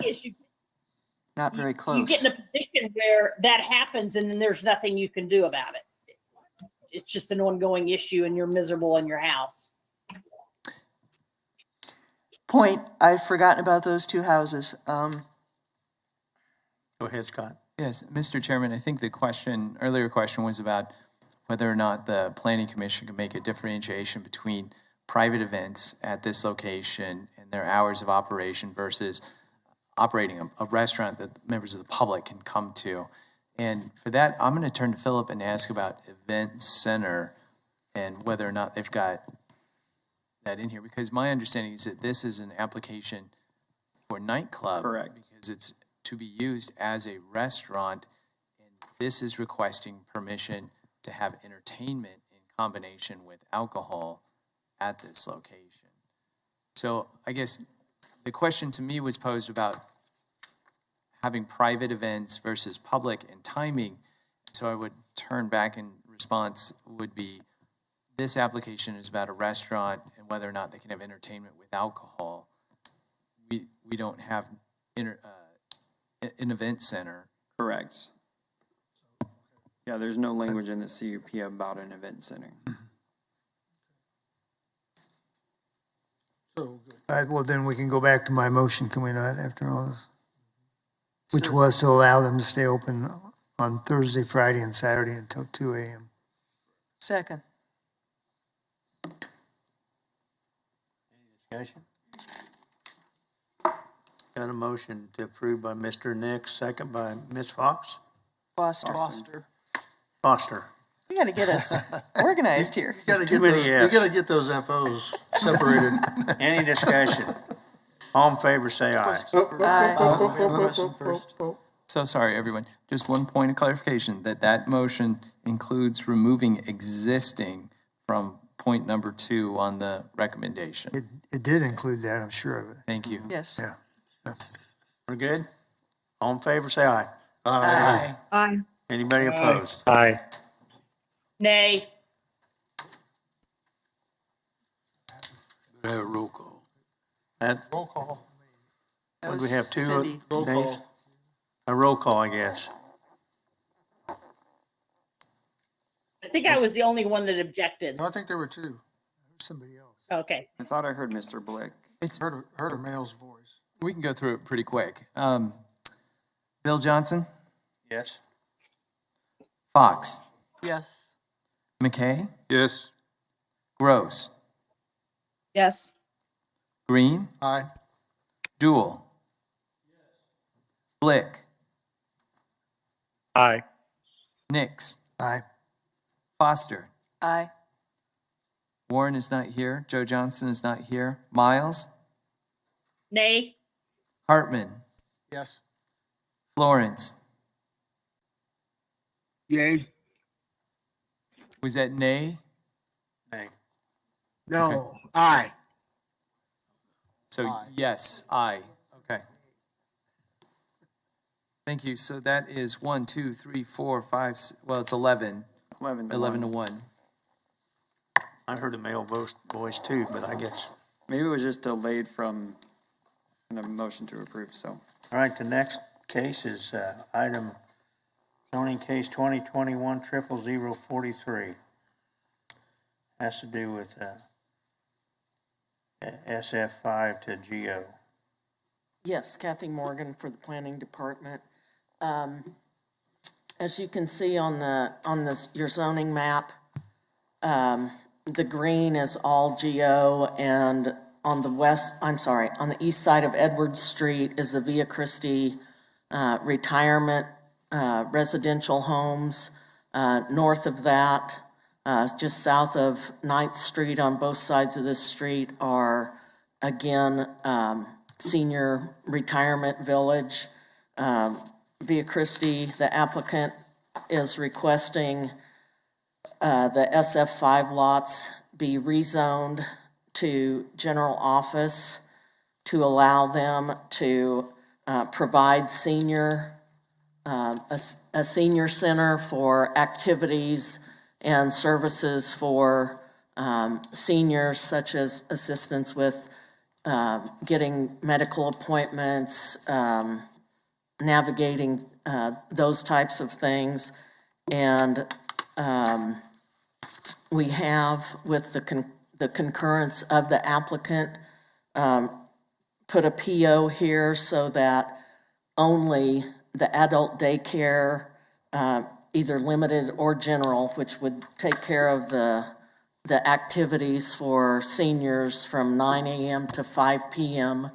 not very close. You get in a position where that happens and then there's nothing you can do about it. It's just an ongoing issue and you're miserable in your house. Point, I'd forgotten about those 2 houses. Go ahead, Scott. Yes, Mr. Chairman, I think the earlier question was about whether or not the Planning Commission can make a differentiation between private events at this location and their hours of operation versus operating a restaurant that members of the public can come to. And for that, I'm going to turn to Philip and ask about event center and whether or not they've got that in here. Because my understanding is that this is an application for nightclub. Correct. Because it's to be used as a restaurant, and this is requesting permission to have entertainment in combination with alcohol at this location. So I guess the question to me was posed about having private events versus public and timing. So I would turn back and response would be, this application is about a restaurant and whether or not they can have entertainment with alcohol. We don't have an event center. Correct. Yeah, there's no language in the CUP about an event center. All right, well, then we can go back to my motion, can we not, after all this? Which was to allow them to stay open on Thursday, Friday, and Saturday until 2 a.m. Second. Discussion? Got a motion to approve by Mr. Nix, second by Ms. Fox? Foster. Foster. We got to get us organized here. You gotta get those FOs separated. Any discussion? All in favor, say aye. So sorry, everyone. Just one point of clarification, that motion includes removing existing from point number 2 on the recommendation. It did include that, I'm sure of it. Thank you. Yes. Yeah. We're good? All in favor, say aye. Aye. Aye. Anybody opposed? Aye. Nay. Better have a roll call. Roll call. That What do was we have, 2 Cindy. Roll nays? call. A roll call, I guess. I think I was the only one that objected. No, I think there were 2. Somebody else. Okay. I thought I heard Mr. Blick. Heard a male's voice. We can go through it pretty quick. Bill Johnson, Yes. Fox, Yes. McKay, Yes. Gross, Yes. Green, Aye. Dool, Blick, Aye. Nix, Aye. Foster. Aye. Warren is not here. Joe Johnson is not here. Miles, Nay. Hartman, Yes. Florence. Yay. Was that nay? Nay. No. Okay. Aye. So, yes, aye. Okay. Thank you. So that is 1, 2, 3, 4, 5, well, it's 11. 11 to 1. I heard a male voice too, but I guess. Maybe it was just delayed from a motion to approve, so. All right, the next case is item zoning case 2021-00043. Has to do with SF5 to GO. Yes, Kathy Morgan for the Planning Department. As you can see on your zoning map, the green is all GO, and on the east side of Edwards Street is the Via Christi retirement residential homes. North of that, just south of 9th Street on both sides of this street are, again, senior retirement village. Via Christi, the applicant is requesting the SF5 lots be rezoned to general office to allow them to provide a senior center for activities and services for seniors, such as assistance with getting medical appointments, navigating those types of things. And we have, with the concurrence of the applicant, put a PO here so that only the adult daycare, either limited or general, which would take care of the activities for seniors from 9 a.m. to 5 p.m.,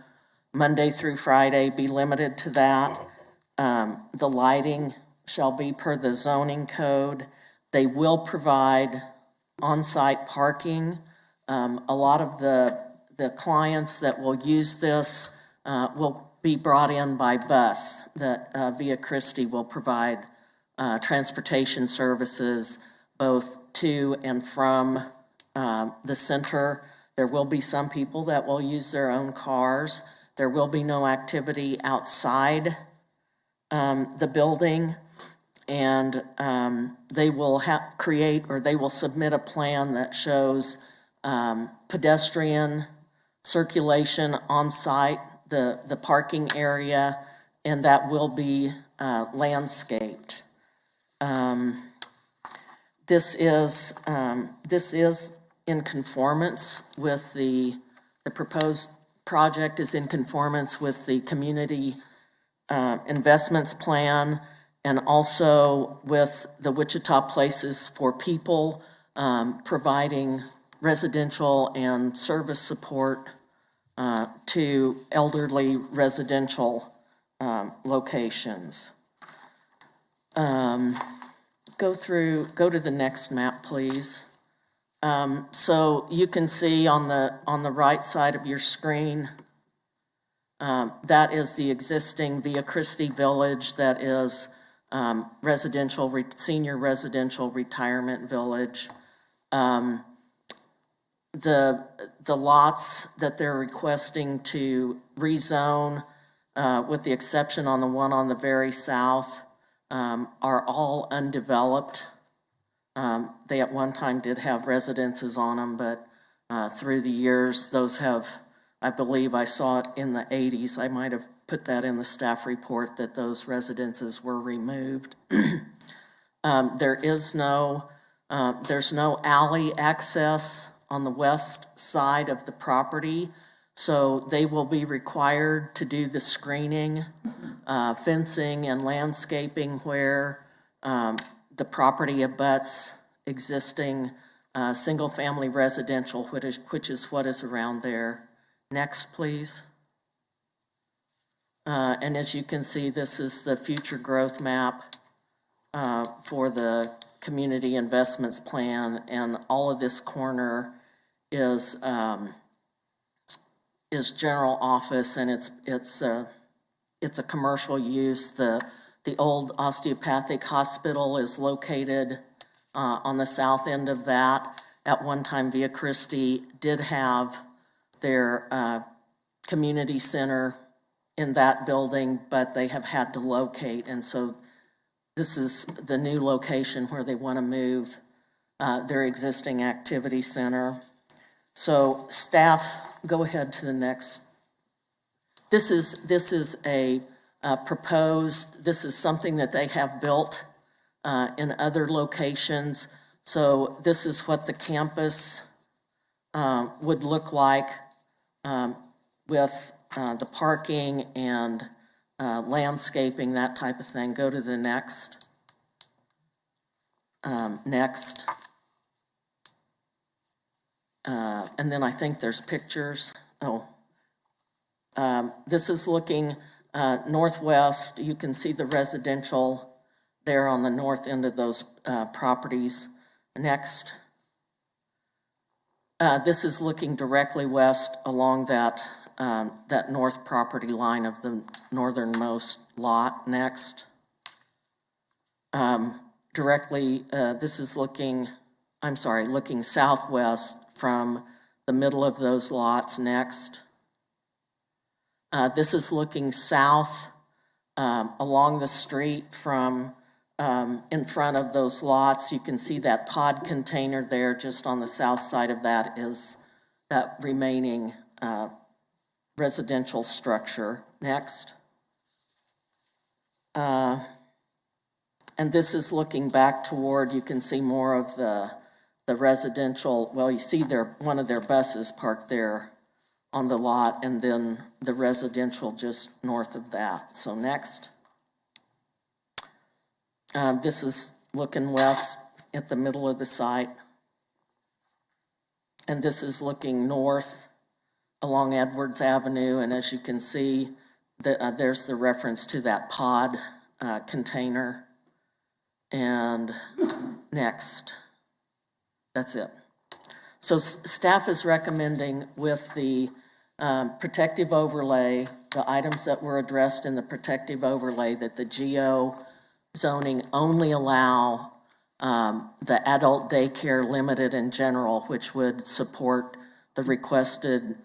Monday through Friday, be limited to that. The lighting shall be per the zoning code. They will provide on-site parking. A lot of the clients that will use this will be brought in by bus, that Via Christi will provide transportation services both to and from the center. There will be some people that will use their own cars. There will be no activity outside the building, and they will they will submit a plan that shows pedestrian circulation on site, the parking area, and that will be landscaped. This is in conformance with the proposed project is in conformance with the community investments plan, and also with the Wichita Places for People, providing residential and service support to elderly residential locations. Go to the next map, please. So you can see on the right side of your screen, that is the existing Via Christi Village that is senior residential retirement village. The lots that they're requesting to rezone, with the exception on the one on the very south, are all undeveloped. They at one time did have residences on them, but through the years, those have, I believe I saw it in the 80s. I might have put that in the staff report that those residences were removed. There's no alley access on the west side of the property, so they will be required to do the screening, fencing, and landscaping where the property abuts existing single-family residential, which is what is around there. Next, please. And as you can see, this is the future growth map for the community investments plan, and all of this corner is general office, and it's a commercial use. The old osteopathic hospital is located on the south end of that. At one time, Via Christi did have their community center in that building, but they have had to locate. And so this is the new location where they want to move their existing activity center. So staff, go ahead to the next. This is a proposed, this is something that they have built in other locations. So this is what the campus would look like with the parking and landscaping, that type of thing. Go to the next. Next. And then I think there's pictures. This is looking northwest. You can see the residential there on the north end of those properties. Next. This is looking directly west along that north property line of the northernmost lot. Next. This is looking southwest from the middle of those lots. Next. This is looking south along the street from in front of those lots. You can see that pod container there. Just on the south side of that is that remaining residential structure. Next. And this is looking back toward, you can see more of the residential, well, you see one of their buses parked there on the lot, and then the residential just north of that. So next. This is looking west at the middle of the site. And this is looking north along Edwards Avenue, and as you can see, there's the reference to that pod container. And next. That's it. So staff is recommending with the protective overlay, the items that were addressed in the protective overlay, that the GO zoning only allow the adult daycare limited in general, which would support the requested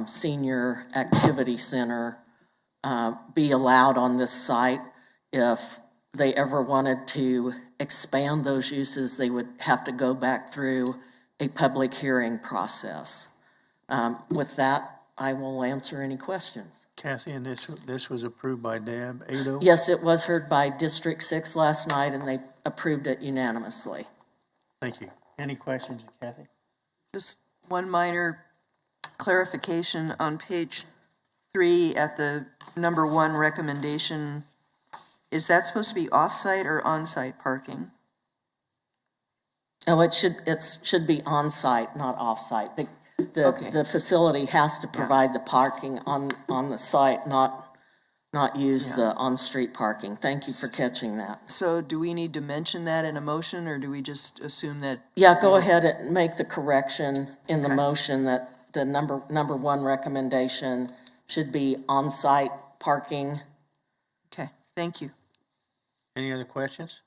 senior activity center, be allowed on this site. If they ever wanted to expand those uses, they would have to go back through a public hearing process. With that, I will answer any questions. Kathy, and this was approved by Deb 8-0? Yes, it was heard by District 6 last night, and they approved it unanimously. Thank you. Any questions, Kathy? Just one minor clarification on page 3 at the number 1 recommendation. Is that supposed to be off-site or on-site parking? Oh, it should be on-site, not off-site. The facility has to provide the parking on the site, not use the on-street parking. Thank you for catching that. So do we need to mention that in a motion, or do we just assume that? Yeah, go ahead and make the correction in the motion that the number 1 recommendation should be on-site parking. Okay, thank you. Any other questions?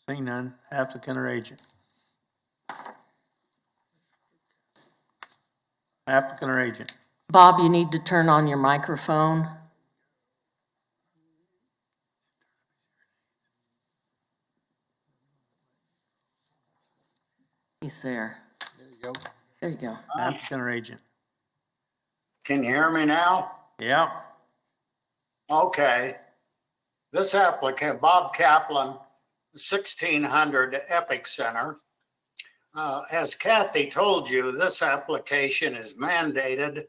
Seeing none, applicant or agent? Applicant or agent? Bob, you need to turn on your microphone. He's there. There you go. There you go. Applicant or agent? Can you hear me now? Yeah. Okay. This applicant, Bob Kaplan, 1600 Epic Center. As Kathy told you, this application is mandated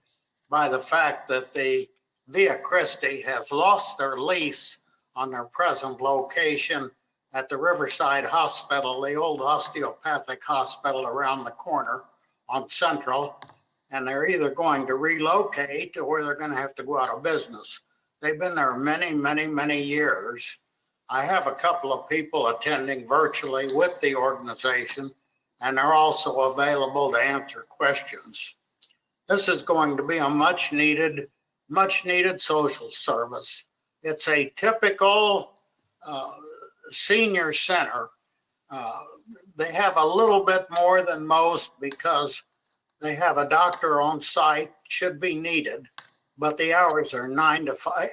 by the fact that the Via Christi has lost their lease on their present location at the Riverside Hospital, the old osteopathic hospital around the corner on Central, and they're either going to relocate or they're going to have to go out of business. They've been there many, many, many years. I have a couple of people attending virtually with the organization, and they're also available to answer questions. This is going to be a much needed social service. It's a typical senior center. They have a little bit more than most because They have a doctor on site, should be needed, but the hours are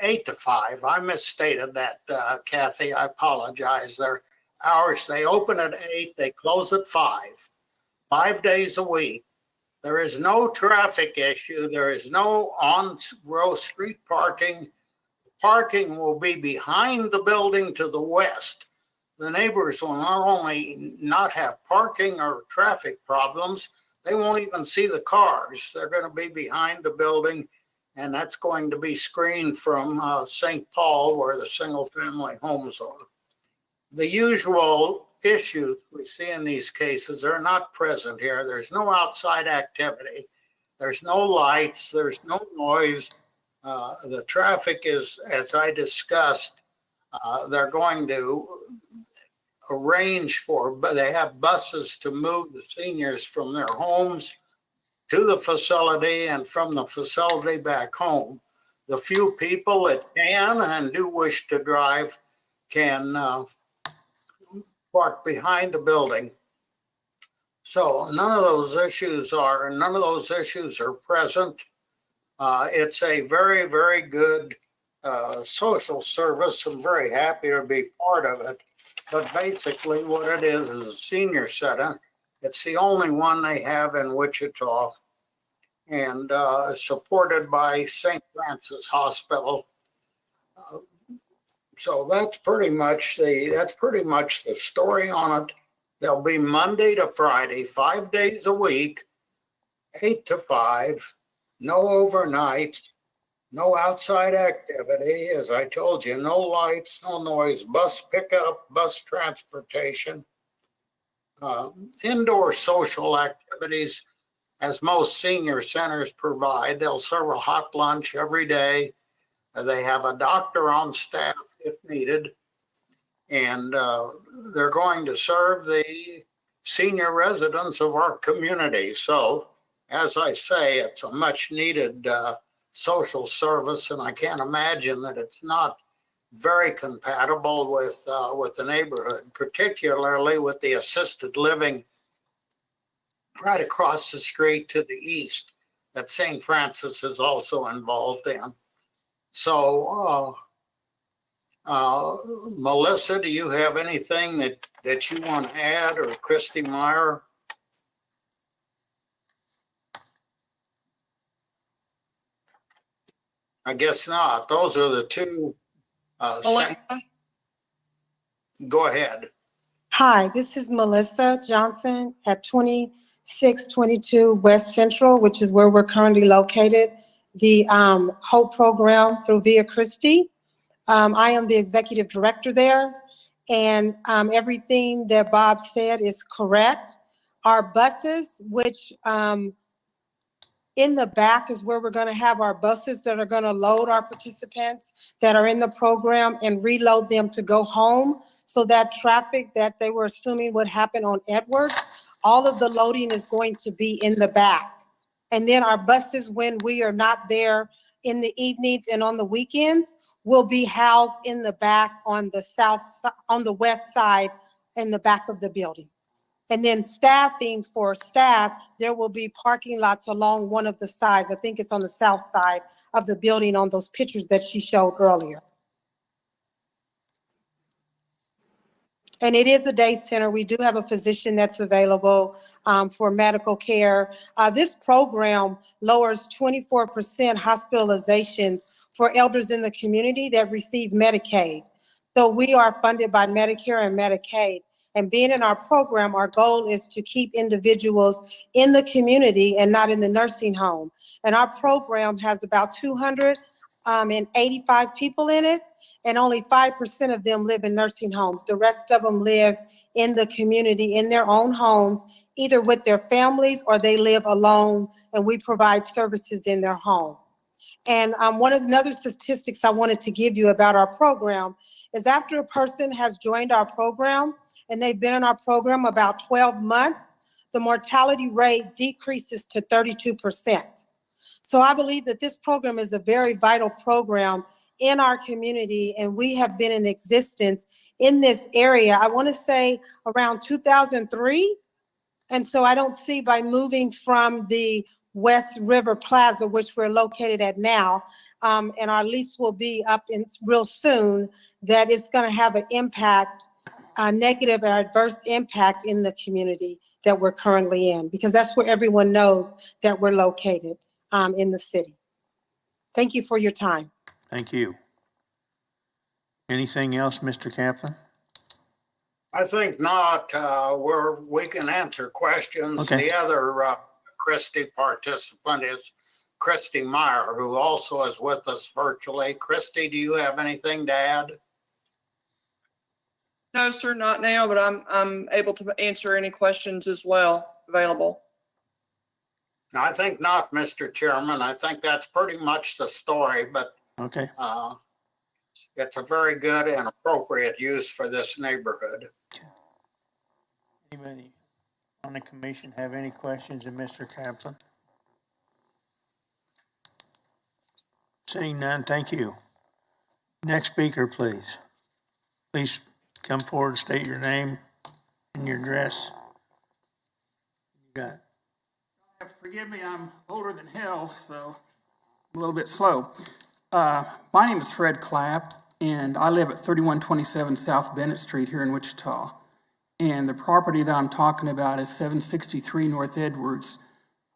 8 to 5. I misstated that, Kathy. I apologize. Their hours, they open at 8, they close at 5 days a week. There is no traffic issue. There is no on-row street parking. Parking will be behind the building to the west. The neighbors will not only not have parking or traffic problems, they won't even see the cars. They're going to be behind the building, and that's going to be screened from St. Paul, where the single-family homes are. The usual issues we see in these cases are not present here. There's no outside activity. There's no lights. There's no noise. The traffic is, as I discussed, they're going to arrange for, but they have buses to move the seniors from their homes to the facility and from the facility back home. The few people that can and do wish to drive can park behind the building. So none of those issues are present. It's a very, very good social service. I'm very happy to be part of it. But basically what it is a senior center. It's the only one they have in Wichita, and supported by St. Francis Hospital. So that's pretty much the story on it. They'll be Monday to Friday, 5 days a week, 8 to 5, no overnights, no outside activity. As I told you, no lights, no noise, bus pickup, bus transportation, indoor social activities, as most senior centers provide. They'll serve a hot lunch every day. They have a doctor on staff if needed, and they're going to serve the senior residents of our community. So, as I say, it's a much needed social service, and I can't imagine that it's not very compatible with the neighborhood, particularly with the assisted living right across the street to the east that St. Francis is also involved in. So, Melissa, do you have anything that you want to add, or Christy Meyer? I guess not. Those are the two. Go ahead. Hi, this is Melissa Johnson at 2622 West Central, which is where we're currently located, the HOPE program through Via Christi. I am the executive director there, and everything that Bob said is correct. Our buses, which in the back is where we're going to have our buses that are going to load our participants that are in the program and reload them to go home. So that traffic that they were assuming would happen on Edwards, all of the loading is going to be in the back. And then our buses, when we are not there in the evenings and on the weekends, will be housed in the back on the west side in the back of the building. And then staffing for staff, there will be parking lots along one of the sides. I think it's on the south side of the building on those pictures that she showed earlier. And it is a day center. We do have a physician that's available for medical care. This program lowers 24% hospitalizations for elders in the community that receive Medicaid. So we are funded by Medicare and Medicaid. And being in our program, our goal is to keep individuals in the community and not in the nursing home. And our program has about 285 people in it, and only 5% of them live in nursing homes. The rest of them live in the community, in their own homes, either with their families or they live alone, and we provide services in their home. And another statistics I wanted to give you about our program is after a person has joined our program, and they've been in our program about 12 months, the mortality rate decreases to 32%. So I believe that this program is a very vital program in our community, and we have been in existence in this area, I want to say around 2003. And so I don't see by moving from the West River Plaza, which we're located at now, and our lease will be up in real soon, that it's going to have an impact, a negative or adverse impact in the community that we're currently in, because that's where everyone knows that we're located in the city. Thank you for your time. Thank you. Anything else, Mr. Kaplan? I think not. We can answer questions. Okay. The other Christie participant is Christy Meyer, who also is with us virtually. Christy, do you have anything to add? No, sir, not now, but I'm able to answer any questions as well available. I think not, Mr. Chairman. I think that's pretty much the story, but Okay. It's a very good and appropriate use for this neighborhood. Anybody on the commission have any questions of Mr. Kaplan? Seeing none, thank you. Next speaker, please. Please come forward, state your name and your address. You got it. Forgive me, I'm older than hell, so I'm a little bit slow. My name is Fred Clapp, and I live at 3127 South Bennett Street here in Wichita. And the property that I'm talking about is 763 North Edwards,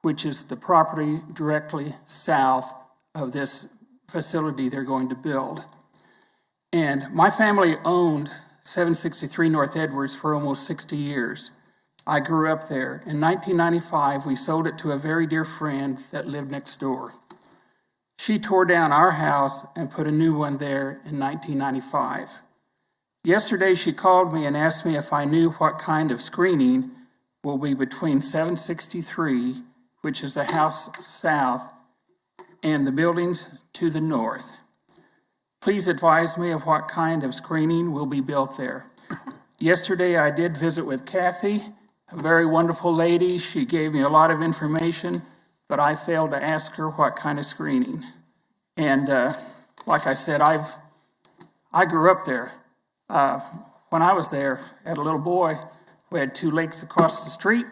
which is the property directly south of this facility they're going to build. And my family owned 763 North Edwards for almost 60 years. I grew up there. In 1995, we sold it to a very dear friend that lived next door. She tore down our house and put a new one there in 1995. Yesterday, she called me and asked me if I knew what kind of screening will be between 763, which is a house south, and the buildings to the north. Please advise me of what kind of screening will be built there. Yesterday, I did visit with Kathy, a very wonderful lady. She gave me a lot of information, but I failed to ask her what kind of screening. And like I said, I grew up there. When I was there, as a little boy, we had 2 lakes across the street.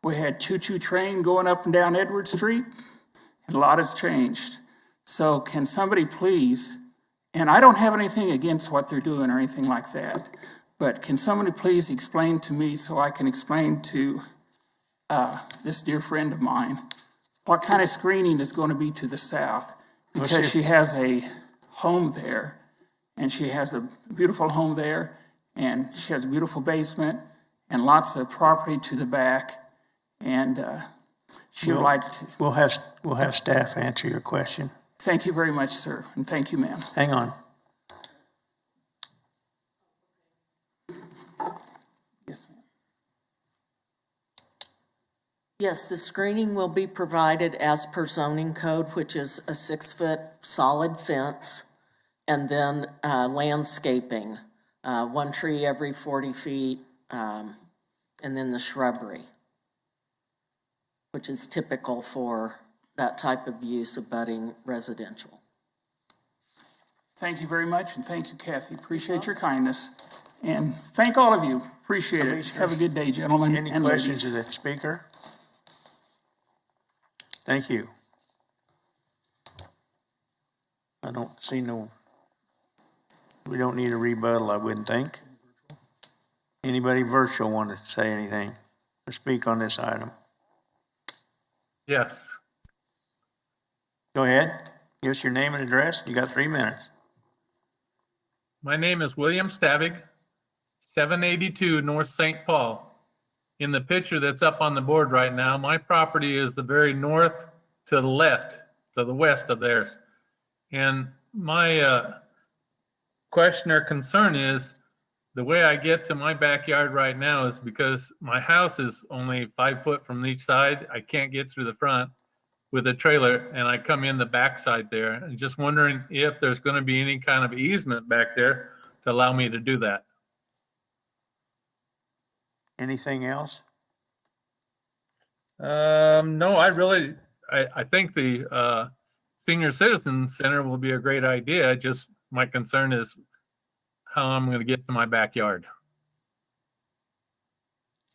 We had choo-choo train going up and down Edward Street, and a lot has changed. So can somebody please, and I don't have anything against what they're doing or anything like that, but can somebody please explain to me so I can explain to this dear friend of mine what kind of screening is going to be to the south? Because she has a home there, and she has a beautiful home there, and she has a beautiful basement and lots of property to the back, and she would like to... We'll have staff answer your question. Thank you very much, sir, and thank you, ma'am. Hang on. Yes, ma'am. Yes, the screening will be provided as per zoning code, which is a 6-foot solid fence, and then landscaping, 1 tree every 40 feet, and then the shrubbery, which is typical for that type of use abutting residential. Thank you very much, and thank you, Kathy. Appreciate your kindness. And thank all of you. Appreciate it. Have a good day, gentlemen and ladies. Any questions of the speaker? Thank you. I don't see we don't need a rebuttal, I wouldn't think. Anybody virtual want to say anything or speak on this item? Yes. Go ahead. Give us your name and address. You got 3 minutes. My name is William Stavig, 782 North St. Paul. In the picture that's up on the board right now, my property is the very north to the left, to the west of theirs. And my question or concern is the way I get to my backyard right now is because my house is only 5 foot from each side. I can't get through the front with a trailer, and I come in the backside there. And just wondering if there's going to be any kind of easement back there to allow me to do that. Anything else? No, I think the Senior Citizen Center will be a great idea. Just my concern is how I'm going to get to my backyard.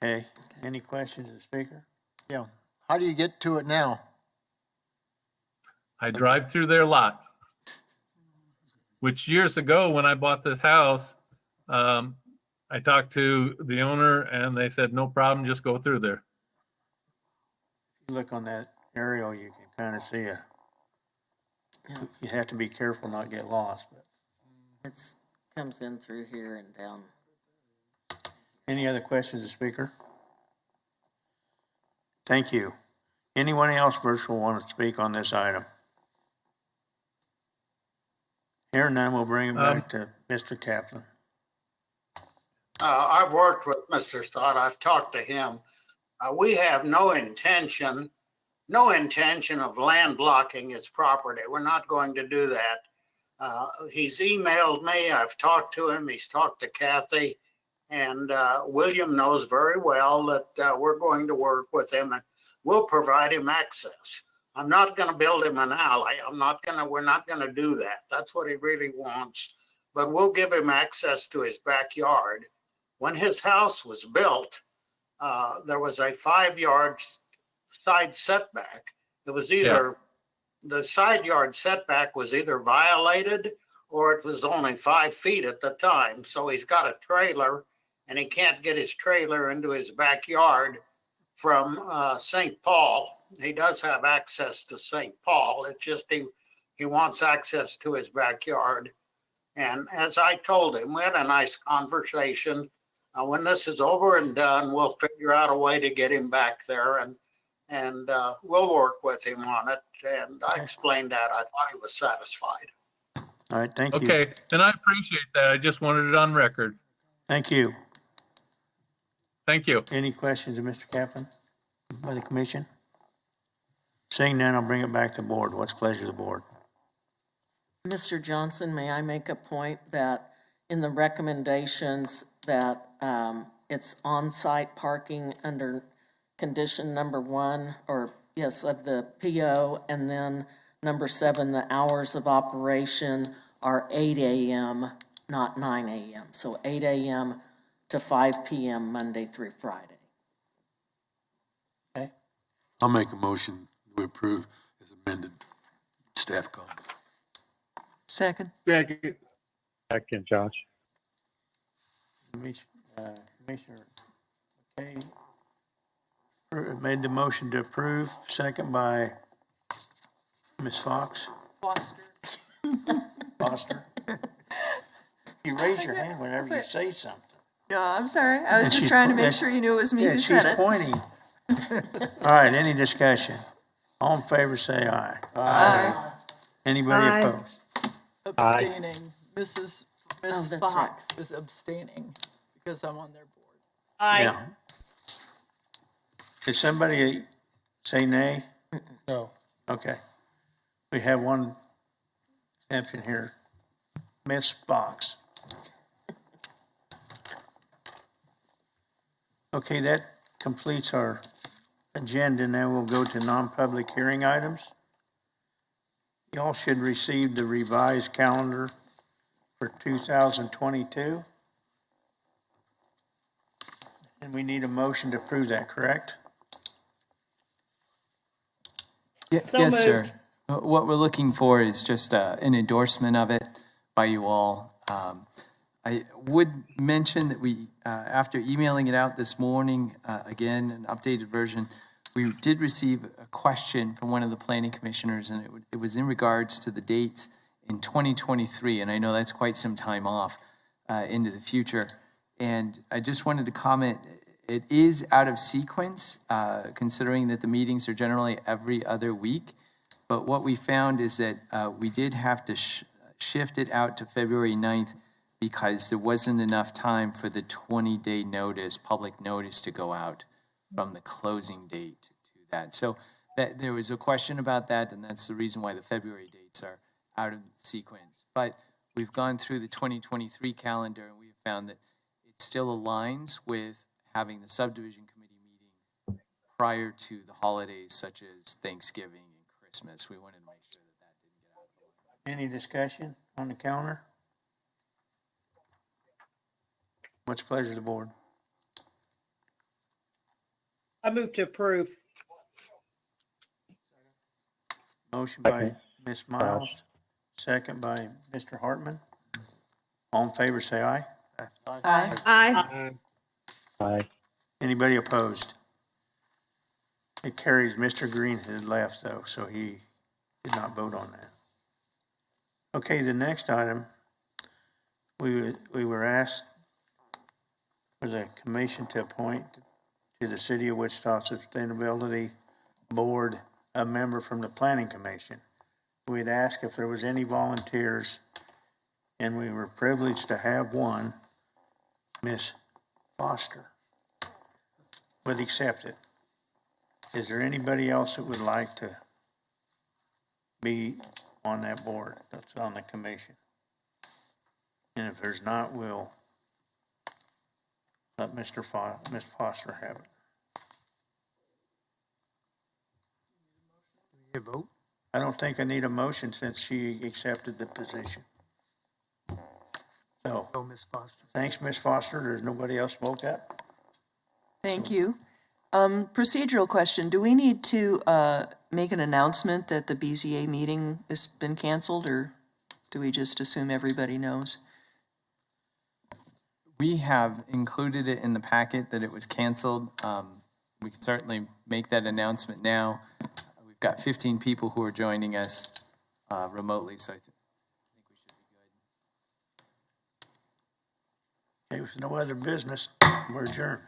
Okay, any questions of the speaker? Yeah. How do you get to it now? I drive through their lot, which years ago, when I bought this house, I talked to the owner and they said, no problem, just go through there. If you look on that aerial, you can kind of see you have to be careful not get lost. But It's, comes in through here and down. any other questions of the speaker? Thank you. Anyone else virtual want to speak on this item? Here and now we'll bring it back to Mr. Kaplan. I've worked with Mr. Stott. I've talked to him. We have no intention of land blocking his property. We're not going to do that. He's emailed me. I've talked to him. He's talked to Kathy. And William knows very well that we're going to work with him and we'll provide him access. I'm not going to build him an alley. We're not going to do that. That's what he really wants. But we'll give him access to his backyard. When his house was built, there was a 5-yard side setback. It was either, the side yard setback was either violated or it was only 5 feet at the time. So he's got a trailer and he can't get his trailer into his backyard from St. Paul. He does have access to St. Paul. It's just he wants access to his backyard. And as I told him, we had a nice conversation. When this is over and done, we'll figure out a way to get him back there and we'll work with him on it. And I explained that. I thought he was satisfied. All right, thank you. Okay, and I appreciate that. I just wanted it on record. Thank you. Thank you. Any questions of Mr. Kaplan by the commission? Seeing none, I'll bring it back to the board. What's the pleasure of the board? Mr. Johnson, may I make a point that in the recommendations that it's on-site parking under condition number 1, or yes, of the PO, and then number 7, the hours of operation are 8 a.m., not 9 a.m. So 8 a.m. to 5 p.m. Monday through Friday. Okay. I'll make a motion to approve as amended staff comment. Second. Second, Josh. Commissioner McKay made the motion to approve, second by Ms. Fox. Foster. You raise your hand whenever you say something. No, I'm sorry. I was just trying to make sure you knew it was me who said She's it. pointing. All right, any discussion? All in favor, say aye. Aye. Anybody Aye. opposed? Abstaining. Miss that's Fox is abstaining because I'm on their board. Yeah. Did somebody say nay? No. Okay. We have one exemption here. Ms. Fox. Okay, that completes our agenda. Now we'll go to non-public hearing items. Y'all should receive the revised calendar for 2022. And we need a motion to approve that, correct? So Yes, sir. moved. What we're looking for is just an endorsement of it by you all. I would mention that we, after emailing it out this morning, again, an updated version, we did receive a question from one of the planning commissioners, and it was in regards to the dates in 2023, and I know that's quite some time off into the future. And I just wanted to comment, it is out of sequence, considering that the meetings are generally every other week. But what we found is that we did have to shift it out to February 9th because there wasn't enough time for the 20-day notice, public notice to go out from the closing date to that. So there was a question about that, and that's the reason why the February dates are out of sequence. But we've gone through the 2023 calendar, and we have found that it still aligns with having the subdivision committee meeting prior to the holidays such as Thanksgiving and Christmas. We wanted to make sure that didn't get out of the way. Any discussion on the calendar? What's the pleasure of the board? I move to approve. Motion by Okay. Ms. Miles, second by Mr. Hartman. All in favor, say aye. Aye. Aye. Aye. Anybody opposed? It carries. Mr. Green had left though, so he did not vote on that. Okay, the next item, we were asked for the commission to appoint to the City of Wichita Sustainability Board a member from the Planning Commission. We'd asked if there was any volunteers, and we were privileged to have one, Miss Foster, would accept it. Is there anybody else that would like to be on that board that's on the commission? And if there's not, we'll let Ms. Foster have it. You vote? I don't think I need a motion since she accepted the position. So, Oh, Ms. Foster. thanks, Ms. Foster. There's nobody else spoke up? Thank you. Procedural question, do we need to make an announcement that the BZA meeting has been canceled, or do we just assume everybody knows? We have included it in the packet that it was canceled. We can certainly make that announcement now. We've got 15 people who are joining us remotely, so I think we should be good. If there's no other business, we're adjourned.